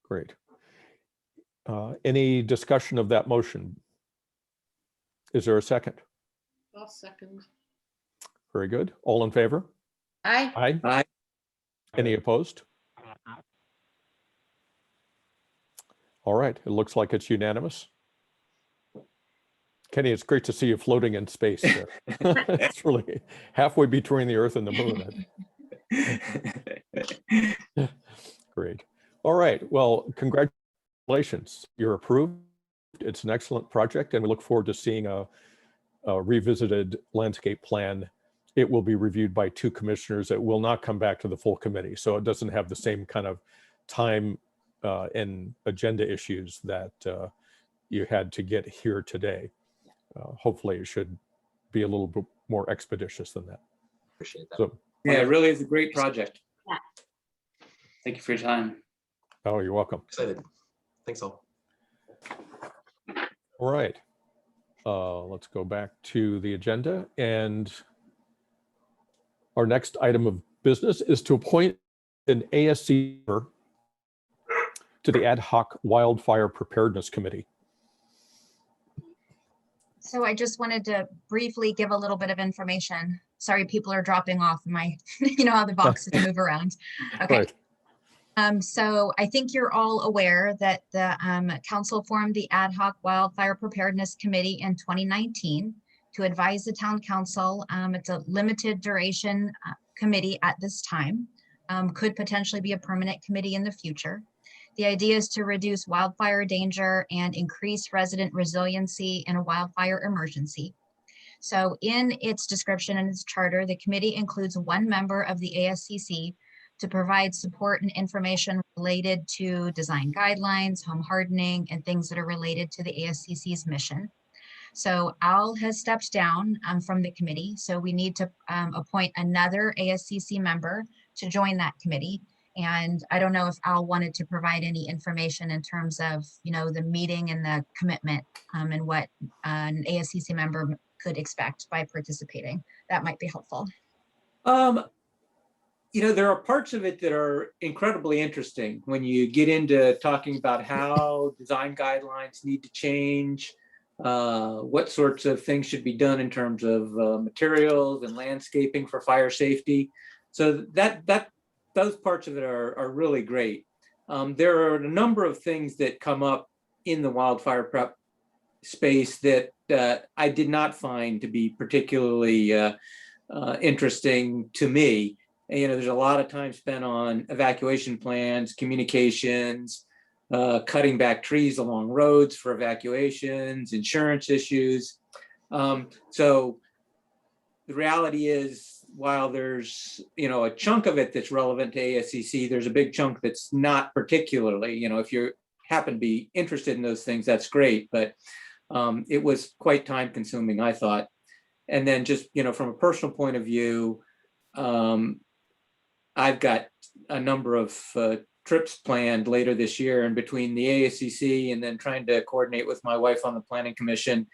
Great. Any discussion of that motion? Is there a second? I'll second. Very good. All in favor? Aye. Aye. Aye. Any opposed? All right. It looks like it's unanimous. Kenny, it's great to see you floating in space there. It's really halfway between the Earth and the moon. Great. All right. Well, congratulations. You're approved. It's an excellent project, and we look forward to seeing a revisited landscape plan. It will be reviewed by 2 commissioners. It will not come back to the full committee, so it doesn't have the same kind of time and agenda issues that you had to get here today. Hopefully it should be a little bit more expeditious than that. Appreciate that. So, Yeah, it really is a great project. Thank you for your time. oh, you're welcome. Excited. Thanks all. All right. Let's go back to the agenda. And our next item of business is to appoint an ASCC member to the Ad Hoc Wildfire Preparedness Committee. So I just wanted to briefly give a little bit of information. Sorry, people are dropping off my, you know how the boxes move around. Okay. Right. So I think you're all aware that the council formed the Ad Hoc Wildfire Preparedness Committee in 2019 to advise the town council. It's a limited duration committee at this time, could potentially be a permanent committee in the future. The idea is to reduce wildfire danger and increase resident resiliency in a wildfire emergency. So in its description and its charter, the committee includes one member of the ASCC to provide support and information related to design guidelines, home hardening, and things that are related to the ASCC's mission. So Al has stepped down from the committee. So we need to appoint another ASCC member to join that committee. And I don't know if Al wanted to provide any information in terms of, the meeting and the commitment and what an ASCC member could expect by participating. That might be helpful. There are parts of it that are incredibly interesting when you get into talking about how design guidelines need to change, what sorts of things should be done in terms of materials and landscaping for fire safety. So those parts of it are really great. There are a number of things that come up in the wildfire prep space that I did not find to be particularly interesting to me. There's a lot of time spent on evacuation plans, communications, cutting back trees along roads for evacuations, insurance issues. So the reality is, while there's a chunk of it that's relevant to ASCC, there's a big chunk that's not particularly. If you happen to be interested in those things, that's great. But it was quite time consuming, I thought. And then just from a personal point of view, I've got a number of trips planned later this year, and between the ASCC and then trying to coordinate with my wife on the Planning Commission,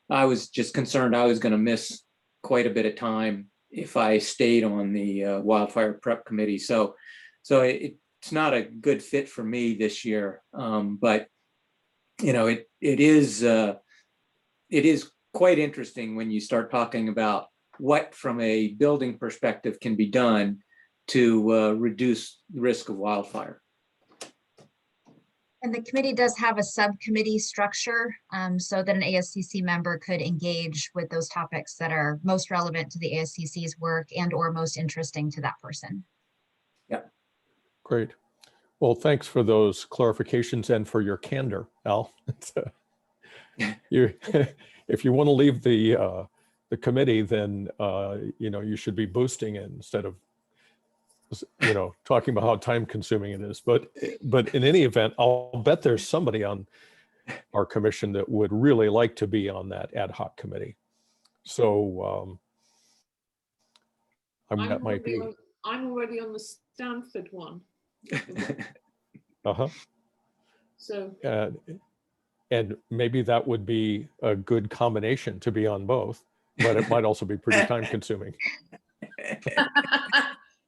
I was just concerned I was going to miss quite a bit of time if I stayed on the wildfire prep committee. So it's not a good fit for me this year, but it is quite interesting when you start talking about what, from a building perspective, can be done to reduce the risk of wildfire. And the committee does have a subcommittee structure so that an ASCC member could engage with those topics that are most relevant to the ASCC's work and or most interesting to that person. Yeah. Great. Well, thanks for those clarifications and for your candor, Al. If you want to leave the committee, then you should be boosting it instead of talking about how time consuming it is. But in any event, I'll bet there's somebody on our commission that would really like to be on that ad hoc committee. So that might be. I'm already on the Stanford one. Uh-huh. So. And maybe that would be a good combination to be on both, but it might also be pretty time consuming.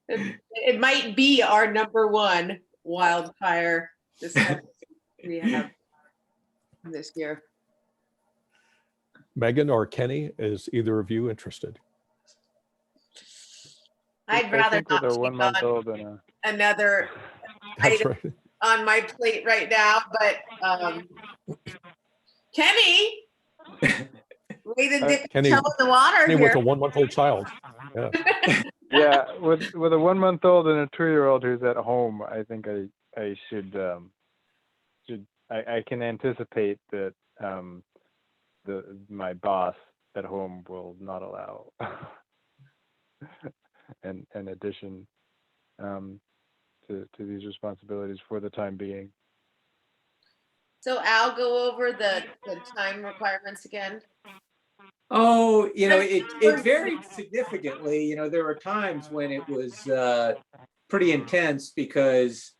It might be our #1 wildfire discussion we have this year. Megan or Kenny, is either of you interested? I'd rather not with a take 1 month on old and a another That's item right. on my plate right now, but Kenny, way to dip Kenny, your toe in the water Kenny here. with a 1-month-old child. Yeah. yeah, with a 1 month old and a 2-year-old who's at home, I think I should I can anticipate that my boss at home will not allow an addition to these responsibilities for the time being. So Al, go over the time requirements again. Oh, it varied significantly. There were times when it was pretty intense because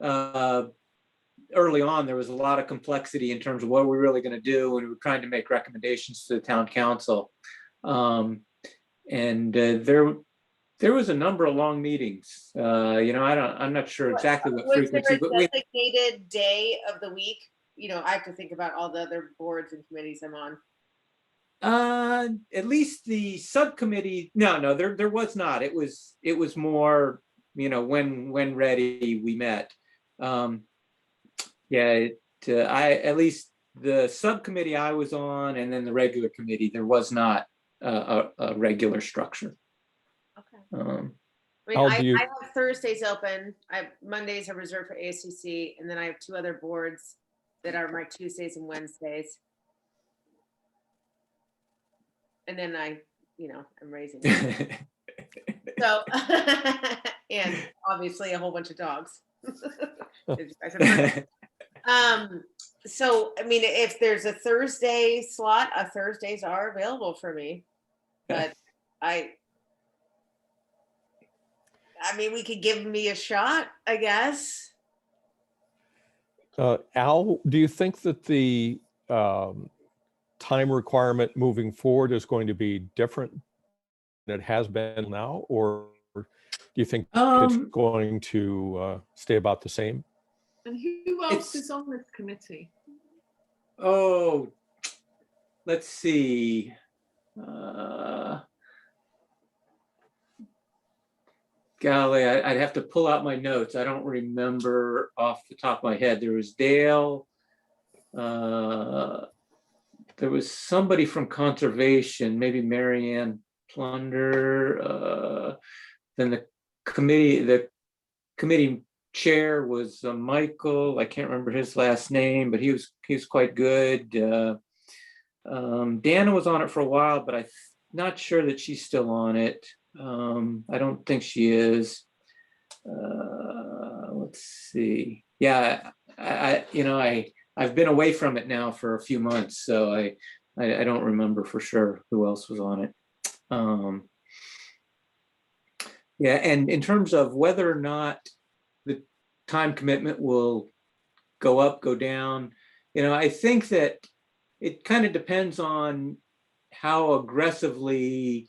early on there was a lot of complexity in terms of what we're really going to do, and we were trying to make recommendations to the town council. And there was a number of long meetings. I'm not sure exactly what frequency, was but there a designated day of the week? I have to think about all the other boards and committees I'm on. At least the subcommittee, no, there was not. It was more, when ready we met. At least the subcommittee I was on, and then the regular committee, there was not a regular structure. Okay. I mean, Al, I do you, have Thursdays open. Mondays are reserved for ASCC, and then I have 2 other boards that are my Tuesdays and Wednesdays. And then I'm raising. So, and obviously a whole bunch of dogs. As you guys have heard. So, I mean, if there's a Thursday slot, Thursdays are available for me. But I mean, we could give me a shot, I guess. Al, do you think that the time requirement moving forward is going to be different than it has been now, or do you think it's going to stay about the same? And who else is on this committee? Oh, let's see. Golly, I'd have to pull out my notes. I don't remember off the top of my head. There was Dale. There was somebody from conservation, maybe Marianne Plunder. Then the committee chair was Michael. I can't remember his last name, but he was quite good. Dana was on it for a while, but I'm not sure that she's still on it. I don't think she is. Let's see. Yeah, I've been away from it now for a few months, so I don't remember for sure who else was on it. Yeah, and in terms of whether or not the time commitment will go up, go down, I think that it kind of depends on how aggressively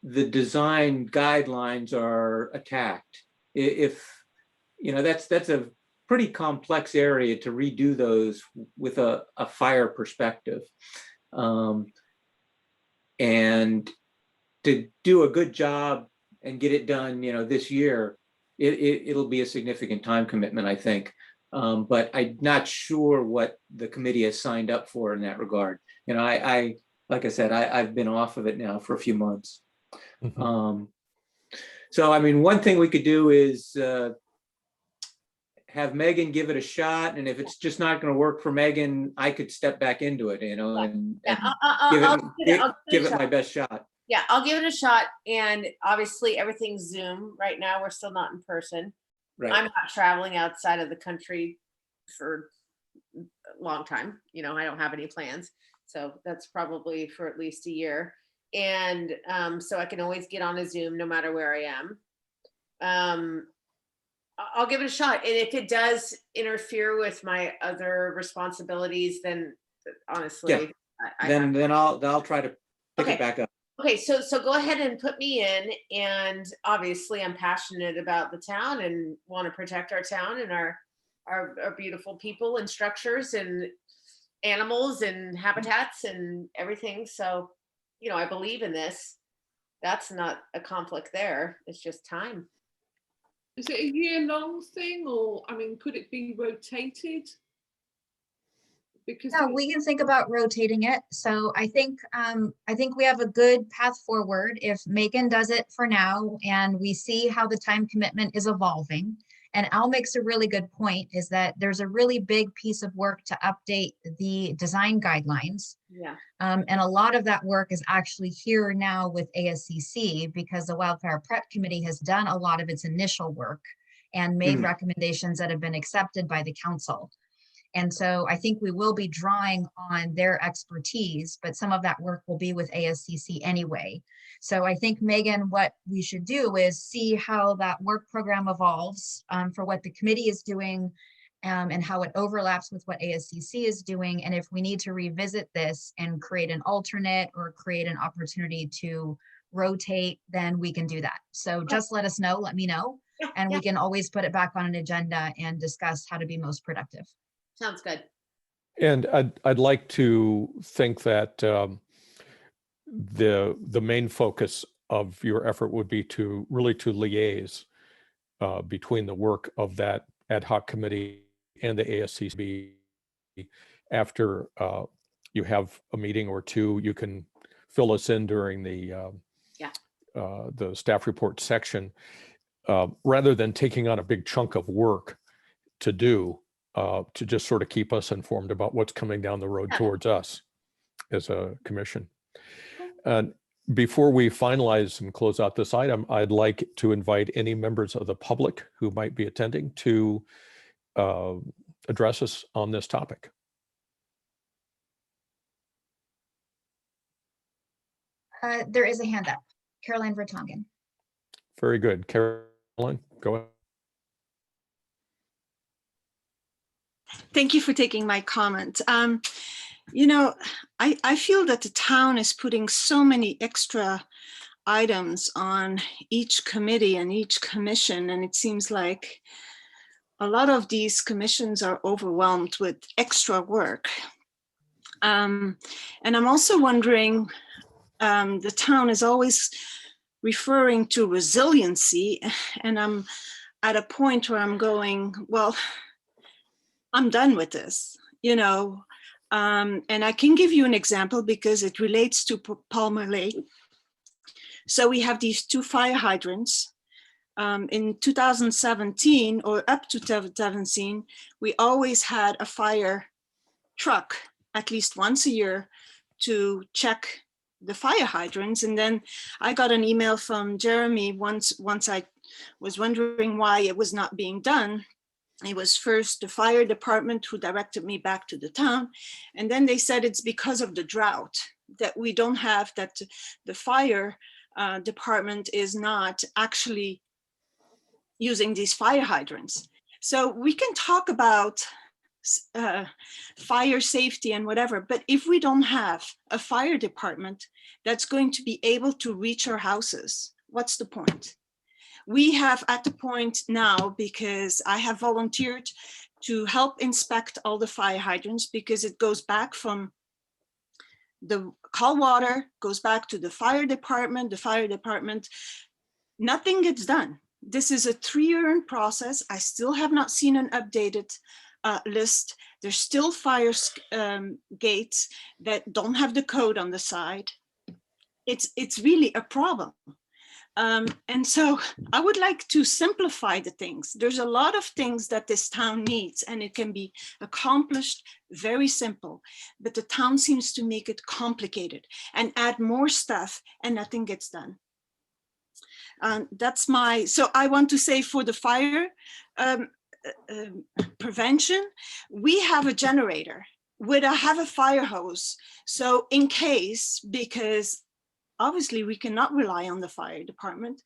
the design guidelines are attacked. If that's a pretty complex area to redo those with a fire perspective, and to do a good job and get it done this year, it'll be a significant time commitment, I think. But I'm not sure what the committee has signed up for in that regard. I like I said, I've been off of it now for a few months. Mm-hmm. So, I mean, one thing we could do is have Megan give it a shot. And if it's just not going to work for Megan, I could step back into it, and give it my best shot. Yeah, I'll give it a shot. And obviously everything's Zoom right now. We're still not in person. Right. I'm not traveling outside of the country for a long time. I don't have any plans. So that's probably for at least a year. And so I can always get on a Zoom no matter where I am. I'll give it a shot. And if it does interfere with my other responsibilities, then honestly, yeah. Then I'll try to pick it back up. Okay, so go ahead and put me in. And obviously I'm passionate about the town and want to protect our town and our beautiful people and structures and animals and habitats and everything. So, I believe in this. That's not a conflict there. It's just time. Is it a year-long thing, or could it be rotated? Because No, we can think about rotating it. So I think we have a good path forward if Megan does it for now and we see how the time commitment is evolving. And Al makes a really good point, is that there's a really big piece of work to update the design guidelines. Yeah. And a lot of that work is actually here now with ASCC, because the Wildfire Prep Committee has done a lot of its initial work and made recommendations that have been accepted by the council. And so I think we will be drawing on their expertise, but some of that work will be with ASCC anyway. So I think, Megan, what we should do is see how that work program evolves for what the committee is doing and how it overlaps with what ASCC is doing. And if we need to revisit this and create an alternate or create an opportunity to rotate, then we can do that. So just let us know, let me know, and we can always put it back on an agenda and discuss how to be most productive. Sounds good. And I'd like to think that the main focus of your effort would be to really liaise between the work of that ad hoc committee and the ASCC. After you have a meeting or two, you can fill us in during the the staff report section, rather than taking on a big chunk of work to do, to just sort of keep us informed about what's coming down the road towards us as a commission. And before we finalize and close out this item, I'd like to invite any members of the public who might be attending to address us on this topic. There is a hand up. Caroline Vertonghen. Very good. Caroline, go ahead. Thank you for taking my comment. You know, I feel that the town is putting so many extra items on each committee and each commission, and it seems like a lot of these commissions are overwhelmed with extra work. And I'm also wondering, the town is always referring to resiliency, and I'm at a point where I'm going, well, I'm done with this, you know. And I can give you an example because it relates to Palmer Lake. So we have these 2 fire hydrants. In 2017 or up to 2017, we always had a fire truck at least once a year to check the fire hydrants. And then I got an email from Jeremy once I was wondering why it was not being done. It was first the fire department who directed me back to the town. And then they said it's because of the drought that we don't have, that the fire department is not actually using these fire hydrants. So we can talk about fire safety and whatever, but if we don't have a fire department that's going to be able to reach our houses, what's the point? We have at the point now, because I have volunteered to help inspect all the fire hydrants, because it goes back from the call water, goes back to the fire department, nothing gets done. This is a 3-year process. I still have not seen an updated list. There's still fire gates that don't have the code on the side. It's really a problem. And so I would like to simplify the things. There's a lot of things that this town needs, and it can be accomplished very simple, but the town seems to make it complicated and add more stuff and nothing gets done. That's my, so I want to say for the fire prevention, we have a generator. I have a fire hose. So in case, because obviously we cannot rely on the fire department,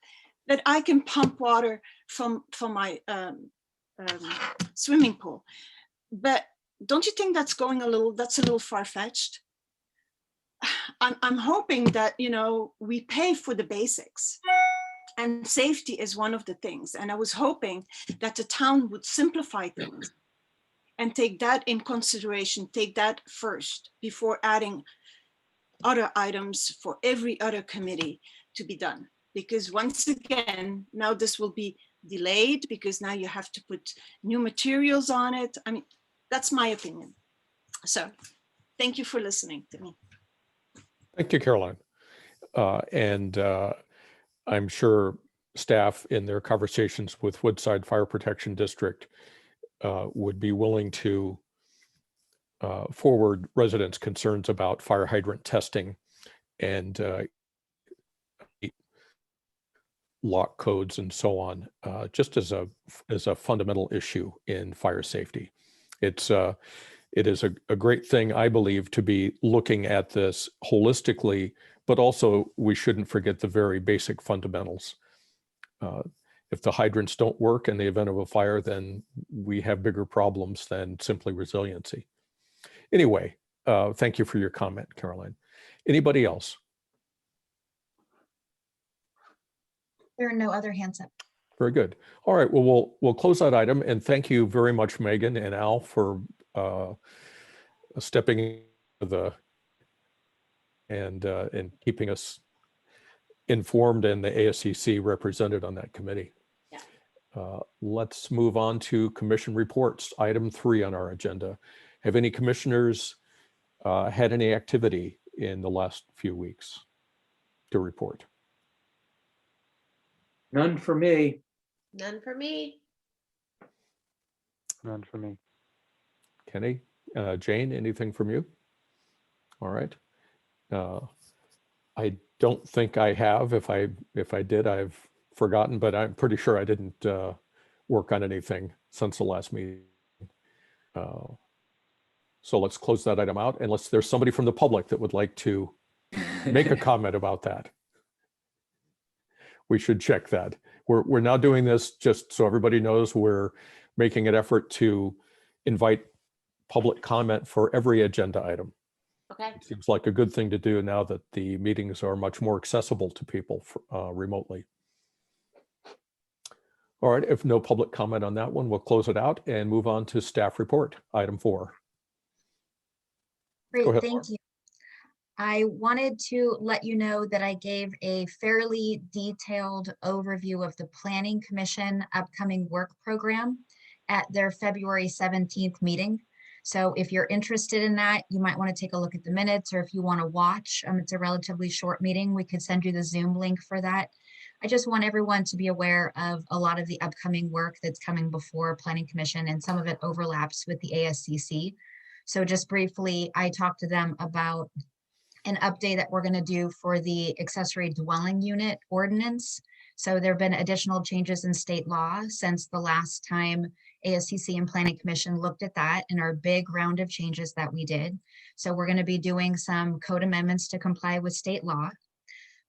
that I can pump water from my swimming pool. But don't you think that's a little far-fetched? I'm hoping that, you know, we pay for the basics, and safety is one of the things. And I was hoping that the town would simplify things and take that in consideration, take that first before adding other items for every other committee to be done. Because once again, now this will be delayed because now you have to put new materials on it. I mean, that's my opinion. So thank you for listening to me. Thank you, Caroline. I'm sure staff in their conversations with Woodside Fire Protection District would be willing to forward residents' concerns about fire hydrant testing and lock codes and so on, just as a fundamental issue in fire safety. It is a great thing, I believe, to be looking at this holistically, but also we shouldn't forget the very basic fundamentals. If the hydrants don't work in the event of a fire, then we have bigger problems than simply resiliency. Anyway, thank you for your comment, Caroline. Anybody else? There are no other hands up. Very good. All right, well, we'll close that item, and thank you very much, Megan and Al, for stepping into and keeping us informed and the ASCC represented on that committee. Yeah. Let's move on to commission reports. Item 3 on our agenda. Have any commissioners had any activity in the last few weeks to report? None for me. None for me. None for me. Kenny, Jane, anything from you? All right. I don't think I have. If I did, I've forgotten, but I'm pretty sure I didn't work on anything since the last meeting. So let's close that item out unless there's somebody from the public that would like to make a comment about that. We should check that. We're now doing this just so everybody knows we're making an effort to invite public comment for every agenda item. Okay. It seems like a good thing to do now that the meetings are much more accessible to people remotely. All right, if no public comment on that one, we'll close it out and move on to staff report, item 4. Great, Go ahead, thank Laura. you. I wanted to let you know that I gave a fairly detailed overview of the Planning Commission upcoming work program at their February 17th meeting. So if you're interested in that, you might want to take a look at the minutes, or if you want to watch, it's a relatively short meeting. We could send you the Zoom link for that. I just want everyone to be aware of a lot of the upcoming work that's coming before Planning Commission, and some of it overlaps with the ASCC. So just briefly, I talked to them about an update that we're going to do for the accessory dwelling unit ordinance. So there have been additional changes in state law since the last time ASCC and Planning Commission looked at that in our big round of changes that we did. So we're going to be doing some code amendments to comply with state law.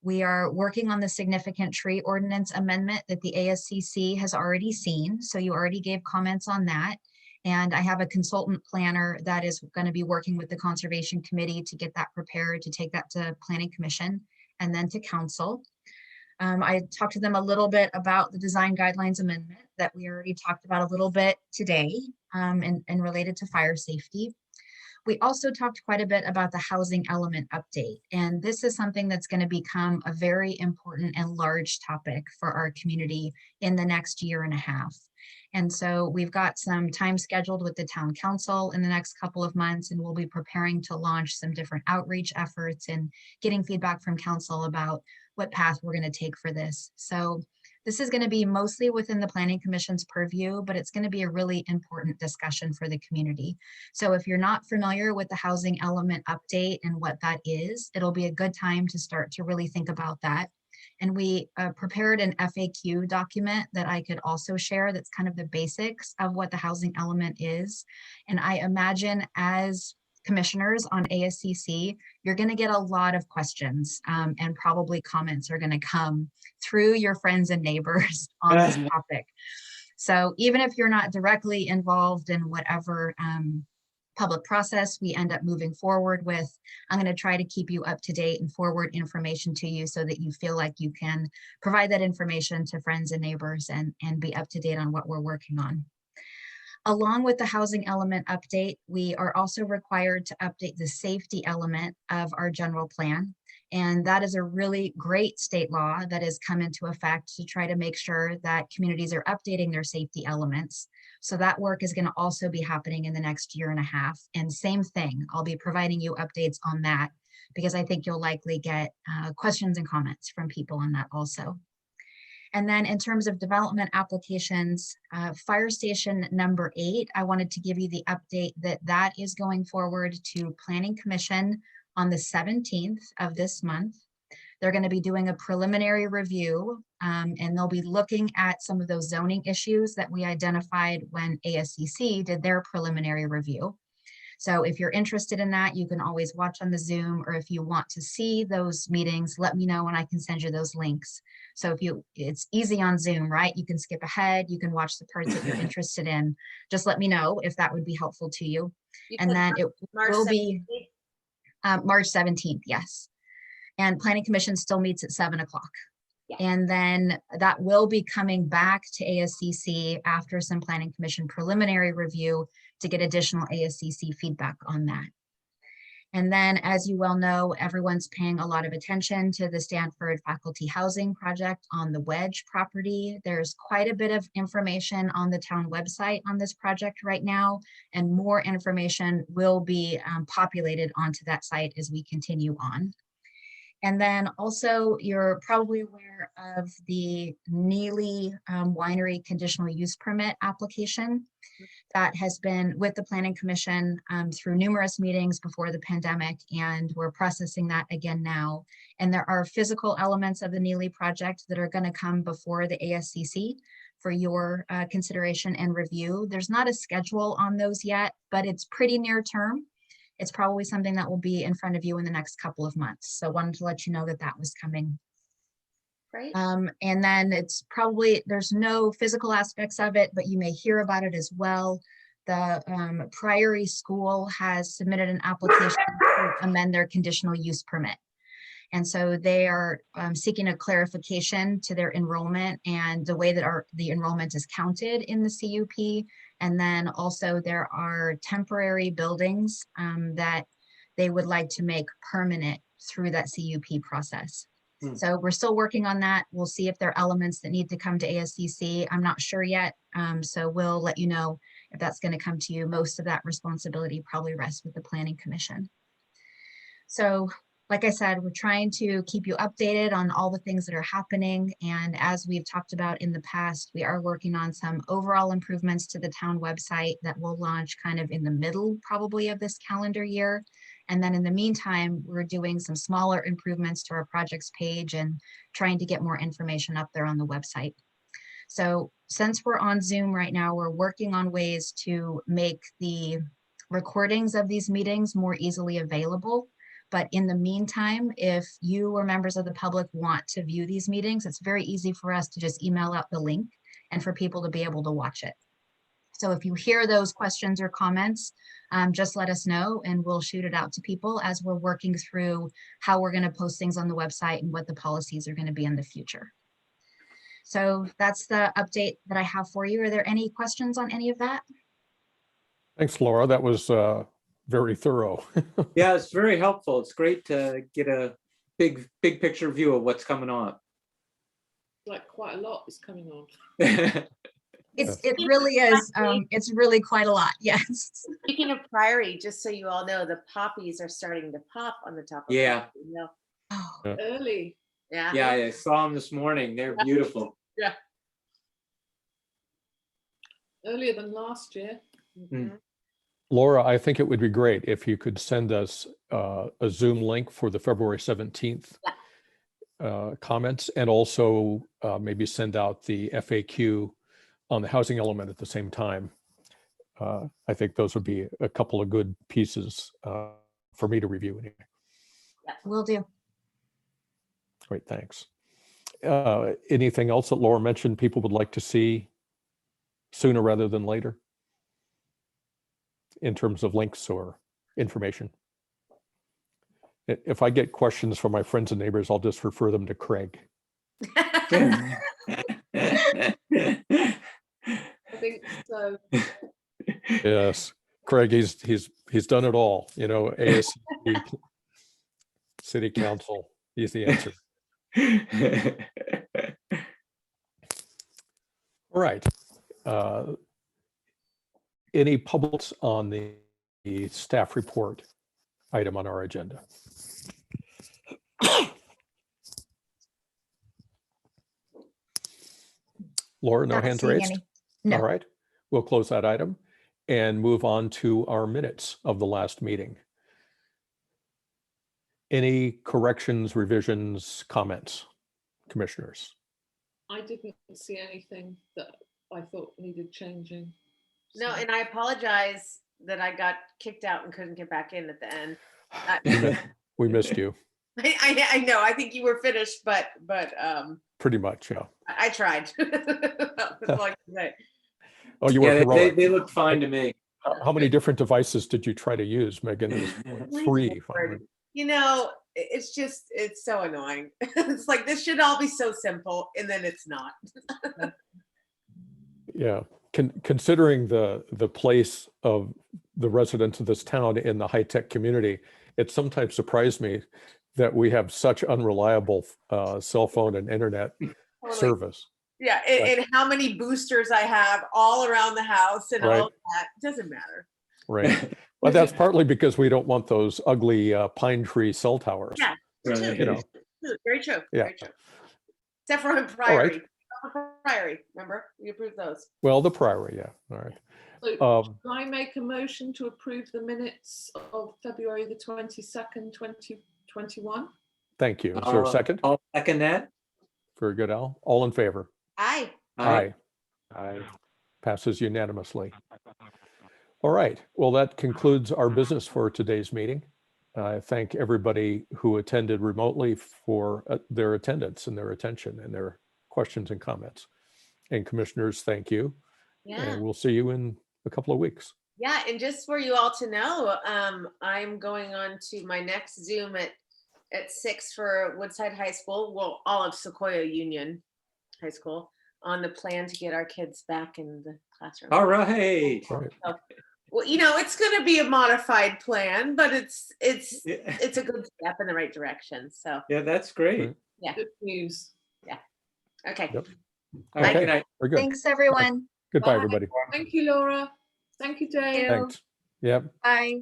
We are working on the significant tree ordinance amendment that the ASCC has already seen. So you already gave comments on that. And I have a consultant planner that is going to be working with the Conservation Committee to get that prepared, to take that to Planning Commission and then to Council. I talked to them a little bit about the design guidelines amendment that we already talked about a little bit today, and related to fire safety. We also talked quite a bit about the housing element update, and this is something that's going to become a very important and large topic for our community in the next year and a half. And so we've got some time scheduled with the town council in the next couple of months, and we'll be preparing to launch some different outreach efforts and getting feedback from council about what path we're going to take for this. So this is going to be mostly within the Planning Commission's purview, but it's going to be a really important discussion for the community. So if you're not familiar with the housing element update and what that is, it'll be a good time to start to really think about that. And we prepared an FAQ document that I could also share that's kind of the basics of what the housing element is. And I imagine as commissioners on ASCC, you're going to get a lot of questions, and probably comments are going to come through your friends and neighbors on this topic. So even if you're not directly involved in whatever public process we end up moving forward with, I'm going to try to keep you up to date and forward information to you so that you feel like you can provide that information to friends and neighbors and be up to date on what we're working on. Along with the housing element update, we are also required to update the safety element of our general plan. And that is a really great state law that has come into effect to try to make sure that communities are updating their safety elements. So that work is going to also be happening in the next year and a half. And same thing, I'll be providing you updates on that because I think you'll likely get questions and comments from people on that also. And then in terms of development applications, fire station number 8, I wanted to give you the update that that is going forward to Planning Commission on the 17th of this month. They're going to be doing a preliminary review, and they'll be looking at some of those zoning issues that we identified when ASCC did their preliminary review. So if you're interested in that, you can always watch on the Zoom, or if you want to see those meetings, let me know and I can send you those links. So it's easy on Zoom, right? You can skip ahead, you can watch the parts that you're interested in. Just let me know if that would be helpful to you. And then it will be March 17th, yes. And Planning Commission still meets at 7 o'clock. Yeah. And then that will be coming back to ASCC after some Planning Commission preliminary review to get additional ASCC feedback on that. And then, as you well know, everyone's paying a lot of attention to the Stanford Faculty Housing Project on the Wedge property. There's quite a bit of information on the town website on this project right now, and more information will be populated onto that site as we continue on. And then also, you're probably aware of the Neely Winery conditional use permit application that has been with the Planning Commission through numerous meetings before the pandemic, and we're processing that again now. And there are physical elements of the Neely project that are going to come before the ASCC for your consideration and review. There's not a schedule on those yet, but it's pretty near term. It's probably something that will be in front of you in the next couple of months. So wanted to let you know that that was coming. Right. And then it's probably, there's no physical aspects of it, but you may hear about it as well. The Priory School has submitted an application to amend their conditional use permit. And so they are seeking a clarification to their enrollment and the way that the enrollment is counted in the CUP. And then also there are temporary buildings that they would like to make permanent through that CUP process. So we're still working on that. We'll see if there are elements that need to come to ASCC. I'm not sure yet. So we'll let you know if that's going to come to you. Most of that responsibility probably rests with the Planning Commission. So like I said, we're trying to keep you updated on all the things that are happening. And as we've talked about in the past, we are working on some overall improvements to the town website that will launch kind of in the middle probably of this calendar year. And then in the meantime, we're doing some smaller improvements to our projects page and trying to get more information up there on the website. So since we're on Zoom right now, we're working on ways to make the recordings of these meetings more easily available. But in the meantime, if you or members of the public want to view these meetings, it's very easy for us to just email out the link and for people to be able to watch it. So if you hear those questions or comments, just let us know and we'll shoot it out to people as we're working through how we're going to post things on the website and what the policies are going to be in the future. So that's the update that I have for you. Are there any questions on any of that? Thanks, Laura. That was very thorough. Yeah, it's very helpful. It's great to get a big picture view of what's coming on. Like quite a lot is coming on. It really is. It's really quite a lot. Yes. Speaking of Priory, just so you all know, the poppies are starting to pop on the top of Yeah. the hill. Oh, Yeah. Early. Yeah. Yeah, I saw them this morning. They're beautiful. Yeah. Earlier than last year. Mhm. Laura, I think it would be great if you could send us a Zoom link for the February 17th comments, and also maybe send out the FAQ on the housing element at the same time. I think those would be a couple of good pieces for me to review anyway. will do. Great, thanks. Anything else that Laura mentioned people would like to see sooner rather than later in terms of links or information? If I get questions from my friends and neighbors, I'll just refer them to Craig. I think so. Yes, Craig, he's done it all, you know, ASCC, City Council, he's the answer. All right. Any publics on the staff report item on our agenda? Laura, no Not hands seeing raised? any. No. All right, we'll close that item and move on to our minutes of the last meeting. Any corrections, revisions, comments, commissioners? I didn't see anything that I thought needed changing. No, So- and I apologize that I got kicked out and couldn't get back in at the end. We missed you, I know. I think you were finished, but pretty much, yeah. I tried. That's all I can say. Oh, you were Yeah, heroic. they look fine to me. How many different devices did you try to use, Megan? It was like 3 finally. You know, it's so annoying. It's like, this should all be so simple, and then it's not. Yeah, considering the place of the residents of this town in the high-tech community, it sometimes surprised me that we have such unreliable cell phone and internet service. Yeah, and how many boosters I have all around the house and Right. all of that. Doesn't matter. Right. But that's partly because we don't want those ugly pine tree cell towers. Yeah, too. you know, Very true. Yeah. Very true. Except for on right. Priory. Priory, remember? We approved those. well, the Priory, yeah, all right. So do I make a motion to approve the minutes of February the 22nd, 2021? Thank you. Is there a second? I'll second that. Very good, Al. All in favor? Aye. Aye. I Passes unanimously. All right. Well, that concludes our business for today's meeting. I thank everybody who attended remotely for their attendance and their attention and their questions and comments. And commissioners, thank you. Yeah. And we'll see you in a couple of weeks. Yeah, and just for you all to know, I'm going on to my next Zoom at 6 for Woodside High School, well, all of Sequoia Union High School, on the plan to get our kids back in the classroom. All right. All right. So, well, it's going to be a modified plan, but it's a good step in the right direction. So Yeah, that's great. Right. yeah, Good news. okay. Yep. All right, Okay. good night. Very good. Thanks, everyone. Goodbye, Bye. everybody. Thank you, Laura. Thank you, Dave. you. Thanks. Yep. Bye.